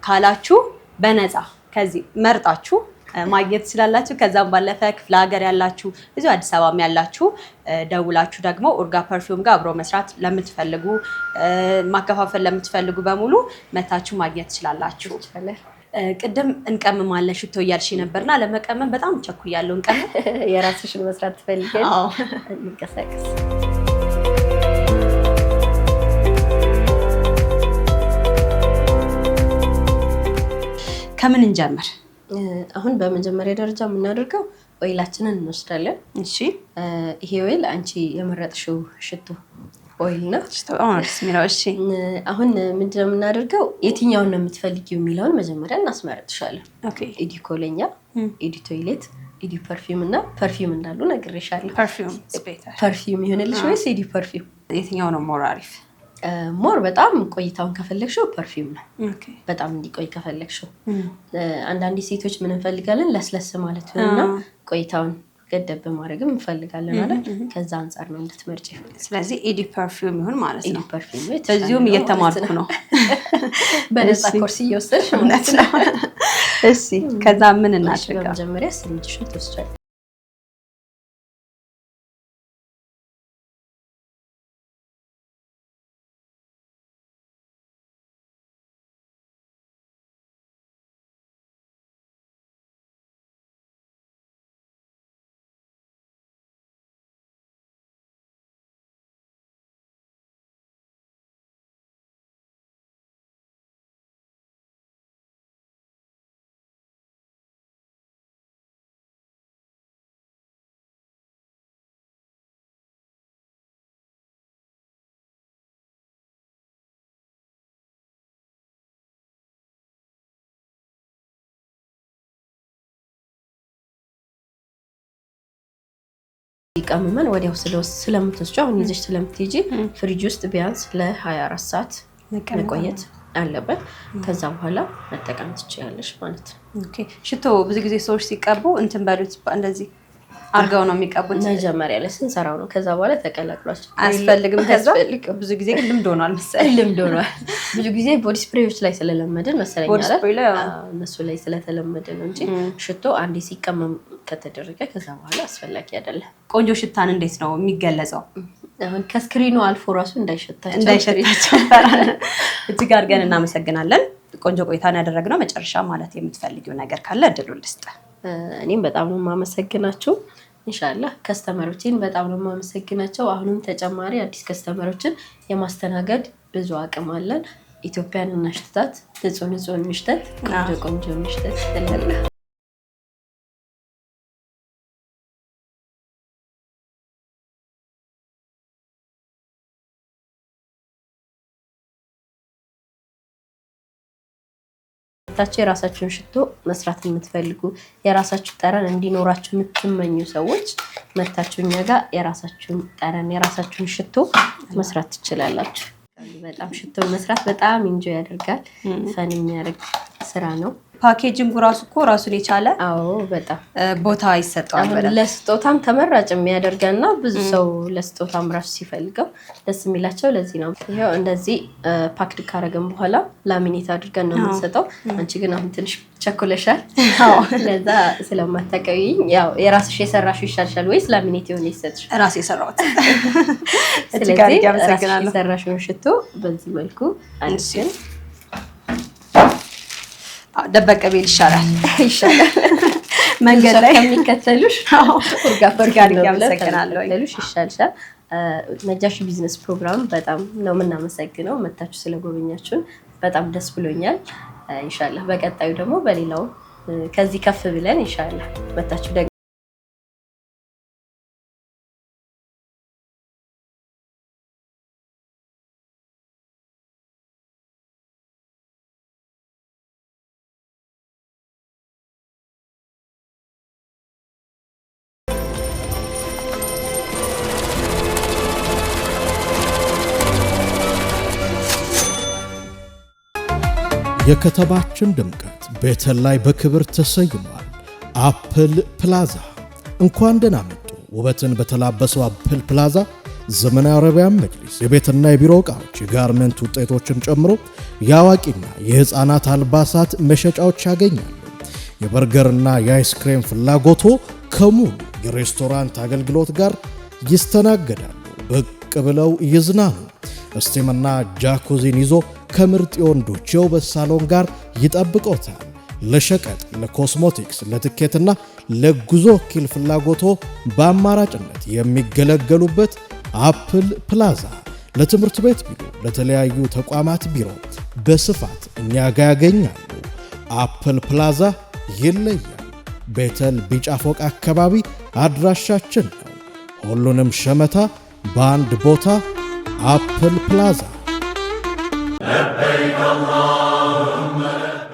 ካላችሁ በነፃ ከዚህ መርጣችሁ ማግኘት ትችላላችሁ። ከዛም ባለፈ ክፍለ ሀገር ያላችሁ ብዙ አዲስ አበባም ያላችሁ ደውላችሁ ደግሞ ኡርጋ ፐርፊውም ጋር አብሮ መስራት ለምትፈልጉ ማከፋፈል ለምትፈልጉ በሙሉ መታችሁ ማግኘት ትችላላችሁ። ቅድም እንቀምማለን ሽቶ እያልሽ ነበርና ለመቀመም በጣም ቸኩያለሁ። እንቀምም። የራስሽን መስራት ትፈልጊያለሽ? አዎ እንቀሳቀስ። ከምን እንጀምር? አሁን በመጀመሪያ ደረጃ የምናደርገው ኦይላችንን እንወስዳለን። እሺ ይሄ ኦይል አንቺ የመረጥሽው ሽቶ ኦይል ነው። እሺ አሁን ምንድነው የምናደርገው የትኛውን ነው የምትፈልጊው የሚለውን መጀመሪያ እናስመርጥሻለን። ኦኬ ኢዲ ኮለኛ፣ ኢዲ ቶይሌት፣ ኢዲ ፐርፊውም እና ፐርፊውም እንዳሉ ነግሬሻለሁ። ፐርፊውም ይሆንልሽ ወይስ ኢዲ ፐርፊውም? የትኛው ነው ሞር አሪፍ? ሞር በጣም ቆይታውን ከፈለግሽው ፐርፊውም ነው። በጣም እንዲቆይ ከፈለግሽው አንዳንድ ሴቶች ምን እንፈልጋለን ለስለስ ማለት ነውና ቆይታውን ገደብ ማድረግም እንፈልጋለን አይደል ከዛ አንፃር ነው እንድትመርጪ ስለዚህ ኤዲ ፐርፊውም ይሁን ማለት ነው ኤዲ ፐርፊውም በዚሁም እየተማርኩ ነው በነፃ ኮርስ እየወሰድሽ ማለት ነው እሺ ከዛ ምን እናድርጋ በመጀመሪያ ስሪንጅሽን ትወስጃለሽ ይቀመመን ወዲያው ስለምትወስጂው አሁን ይዘሽ ስለምትሄጂ ፍሪጅ ውስጥ ቢያንስ ለ24 ሰዓት መቆየት አለበት ከዛ በኋላ መጠቀም ትችያለሽ ማለት ነው ኦኬ ሽቶ ብዙ ጊዜ ሰዎች ሲቀቡ እንትን ባሉት እንደዚህ አርጋው ነው የሚቀቡት መጀመሪያ ላይ ስንሰራው ነው ከዛ በኋላ ተቀላቅሏቸው አስፈልግም ከዛ ብዙ ጊዜ ልምድ ሆኗል መሰለኝ ልምድ ሆኗል ብዙ ጊዜ ቦዲ ስፕሬዎች ላይ ስለለመድን መሰለኝ አይደል እነሱ ላይ ስለተለመደ ነው እንጂ ሽቶ አንዴ ሲቀመም ከተደረገ ከዛ በኋላ አስፈላጊ አይደለም ቆንጆ ሽታን እንዴት ነው የሚገለጸው አሁን ከስክሪኑ አልፎ ራሱ እንዳይሸታቸው እዚህ ጋር ገና እናመሰግናለን ቆንጆ ቆይታን ያደረግነው መጨረሻ ማለት የምትፈልጊው ነገር ካለ እድሉ ልስጥ እኔም በጣም ነው ማመሰግናችሁ ኢንሻአላህ ከስተመሮችን በጣም ነው ማመሰግናቸው አሁንም ተጨማሪ አዲስ ከስተመሮችን የማስተናገድ ብዙ አቅም አለን ኢትዮጵያን እናሽታት ንጹህ እንሽተት ቆንጆ እንሽተት ተለለ ታች የራሳችሁን ሽቶ መስራት የምትፈልጉ የራሳችሁ ጠረን እንዲኖራችሁ የምትመኙ ሰዎች መታችሁኛ ጋር የራሳችሁን ጠረን የራሳችሁን ሽቶ መስራት ትችላላችሁ በጣም ሽቶ መስራት በጣም ኢንጆይ ያደርጋል ፈን የሚያደርግ ስራ ነው ፓኬጂንግ ራሱን የቻለ አዎ በጣም ቦታ ይሰጣል በጣም ለስጦታም ተመራጭ የሚያደርጋና ብዙ ሰው ለስጦታም ራሱ ሲፈልገው ደስ የሚላቸው ለዚህ ነው ይሄው እንደዚህ ፓክድ ካረገን በኋላ ላሚኔት አድርገን ነው የምንሰጠው አንቺ ግን አሁን ትንሽ ቸኮለሻል አዎ ለዛ ስለማታቀይኝ ያው የራስሽ የሰራሽው ይሻልሻል ወይስ ላሚኔት ይሆን ይሰጥሽ ራስ የሰራሁት ስለዚህ ራስሽ የሰራሽው ሽቶ በዚህ መልኩ አንቺን ደበቀ ቢል ይሻላል መንገድ ላይ ከሚከተሉሽ ጋር ያመሰግናለሁ ይሻልሻል ነጃሺ ቢዝነስ ፕሮግራም በጣም ነው የምናመሰግነው መታችሁ ስለጎበኛችሁን በጣም ደስ ብሎኛል ኢንሻአላህ በቀጣዩ ደግሞ በሌላው ከዚህ ከፍ ብለን ኢንሻአላህ መታችሁ የከተማችን ድምቀት ቤተል ላይ በክብር ተሰይሟል አፕል ፕላዛ እንኳን ደህና መጡ ውበትን በተላበሰው አፕል ፕላዛ ዘመናዊ አረቢያን መጅሊስ የቤትና የቢሮ ዕቃዎች የጋርመንት ውጤቶችን ጨምሮ የአዋቂና የህፃናት አልባሳት መሸጫዎች ያገኛሉ የበርገርና የአይስክሬም ፍላጎቶ ከሙሉ የሬስቶራንት አገልግሎት ጋር ይስተናገዳሉ ብቅ ብለው ይዝናኑ እስቲምና ጃኩዚን ይዞ ከምርጥ የወንዶች የውበት ሳሎን ጋር ይጠብቆታል ለሸቀጥ ለኮስሞቲክስ ለትኬትና ለጉዞ ኪል ፍላጎቶ በአማራጭነት የሚገለገሉበት አፕል ፕላዛ ለትምህርት ቤት ቢሮ ለተለያዩ ተቋማት ቢሮ በስፋት እኛ ጋር ያገኛሉ አፕል ፕላዛ ይለያል ቤተል ቢጫ ፎቅ አካባቢ አድራሻችን ነው ሁሉንም ሸመታ በአንድ ቦታ አፕል ፕላዛ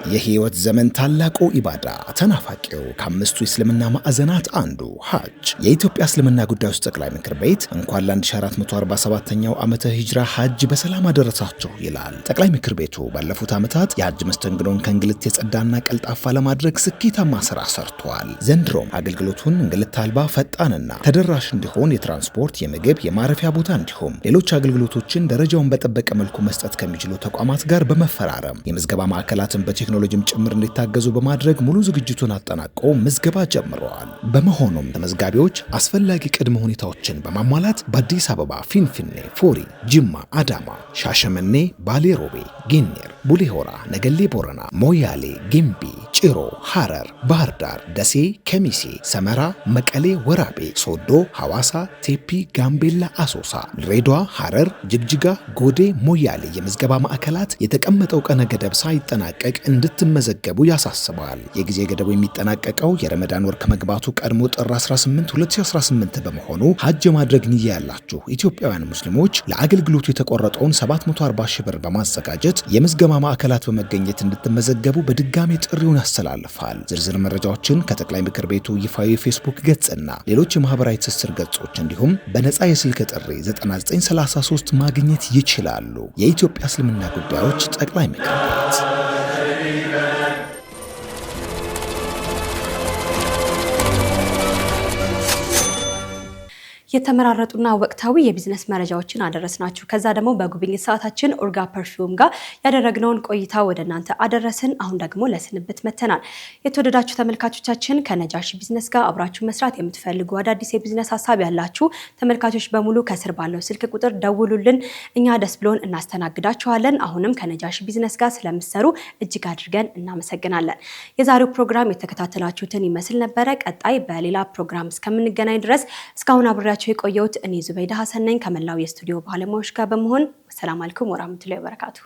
የህይወት ዘመን ታላቁ ኢባዳ ተናፋቂው ከአምስቱ እስልምና ማዕዘናት አንዱ ሐጅ የኢትዮጵያ እስልምና ጉዳዮች ጠቅላይ ምክር ቤት እንኳን ለ1447ኛው ዓመተ ሂጅራ ሐጅ በሰላም አደረሳችሁ ይላል። ጠቅላይ ምክር ቤቱ ባለፉት ዓመታት የሐጅ መስተንግዶን ከእንግልት የጸዳና ቀልጣፋ ለማድረግ ስኬታማ ስራ ሰርቷል። ዘንድሮም አገልግሎቱን እንግልት አልባ ፈጣንና ተደራሽ እንዲሆን የትራንስፖርት፣ የምግብ፣ የማረፊያ ቦታ እንዲሁም ሌሎች አገልግሎቶችን ደረጃውን በጠበቀ መልኩ መስጠት ከሚችሉ ተቋማት ጋር በመፈራረም የምዝገባ ማዕከላትን በቴክኖሎጂም ጭምር እንዲታገዙ በማድረግ ሙሉ ዝግጅቱን አጠናቀው ምዝገባ ጀምረዋል። በመሆኑም ተመዝጋቢዎች አስፈላጊ ቅድመ ሁኔታዎችን በማሟላት በአዲስ አበባ፣ ፊንፊኔ፣ ፎሪ፣ ጅማ፣ አዳማ፣ ሻሸመኔ፣ ባሌ ሮቤ፣ ጊኒር፣ ቡሌ ሆራ፣ ነገሌ ቦረና፣ ሞያሌ፣ ጊምቢ፣ ጭሮ፣ ሐረር፣ ባህር ዳር፣ ደሴ፣ ከሚሴ፣ ሰመራ፣ መቀሌ፣ ወራቤ፣ ሶዶ፣ ሐዋሳ፣ ቴፒ፣ ጋምቤላ፣ አሶሳ፣ ድሬዳዋ፣ ሐረር፣ ጅግጅጋ፣ ጎዴ፣ ሞያሌ የምዝገባ ማዕከላት የተቀመጠው ቀነ ገደብ ሳይጠናቀቅ እንድትመዘገቡ ያሳስባል። የጊዜ ገደቡ የሚጠናቀቀው የረመዳን ወር ከመግባቱ ቀድሞ ጥር 18 2018 በመሆኑ ሐጅ የማድረግ ንያ ያላችሁ ኢትዮጵያውያን ሙስሊሞች ለአገልግሎቱ የተቆረጠውን 740 ሺህ ብር በማዘጋጀት የምዝገባ ማዕከላት በመገኘት እንድትመዘገቡ በድጋሚ ጥሪውን ያስተላልፋል። ዝርዝር መረጃዎችን ከጠቅላይ ምክር ቤቱ ይፋዊ ፌስቡክ ገጽና ሌሎች የማህበራዊ ትስስር ገጾች እንዲሁም በነፃ የስልክ ጥሪ 9933 ማግኘት ይችላሉ። የኢትዮጵያ እስልምና ጉዳዮች ጠቅላይ ምክር ቤት። የተመራረጡና ወቅታዊ የቢዝነስ መረጃዎችን አደረስናችሁ። ከዛ ደግሞ በጉብኝት ሰዓታችን ኦርጋ ፐርፊውም ጋር ያደረግነውን ቆይታ ወደ እናንተ አደረስን። አሁን ደግሞ ለስንብት መተናል። የተወደዳችሁ ተመልካቾቻችን ከነጃሺ ቢዝነስ ጋር አብራችሁ መስራት የምትፈልጉ አዳዲስ የቢዝነስ ሀሳብ ያላችሁ ተመልካቾች በሙሉ ከስር ባለው ስልክ ቁጥር ደውሉልን። እኛ ደስ ብሎን እናስተናግዳችኋለን። አሁንም ከነጃሺ ቢዝነስ ጋር ስለምትሰሩ እጅግ አድርገን እናመሰግናለን። የዛሬው ፕሮግራም የተከታተላችሁትን ይመስል ነበረ። ቀጣይ በሌላ ፕሮግራም እስከምንገናኝ ድረስ እስካሁን አብራችሁ የቆየሁት እኔ ዙበይዳ ሐሰን ነኝ ከመላው የስቱዲዮ ባለሙያዎች ጋር በመሆን ሰላም አለይኩም ወራህመቱላሂ ወበረካቱ።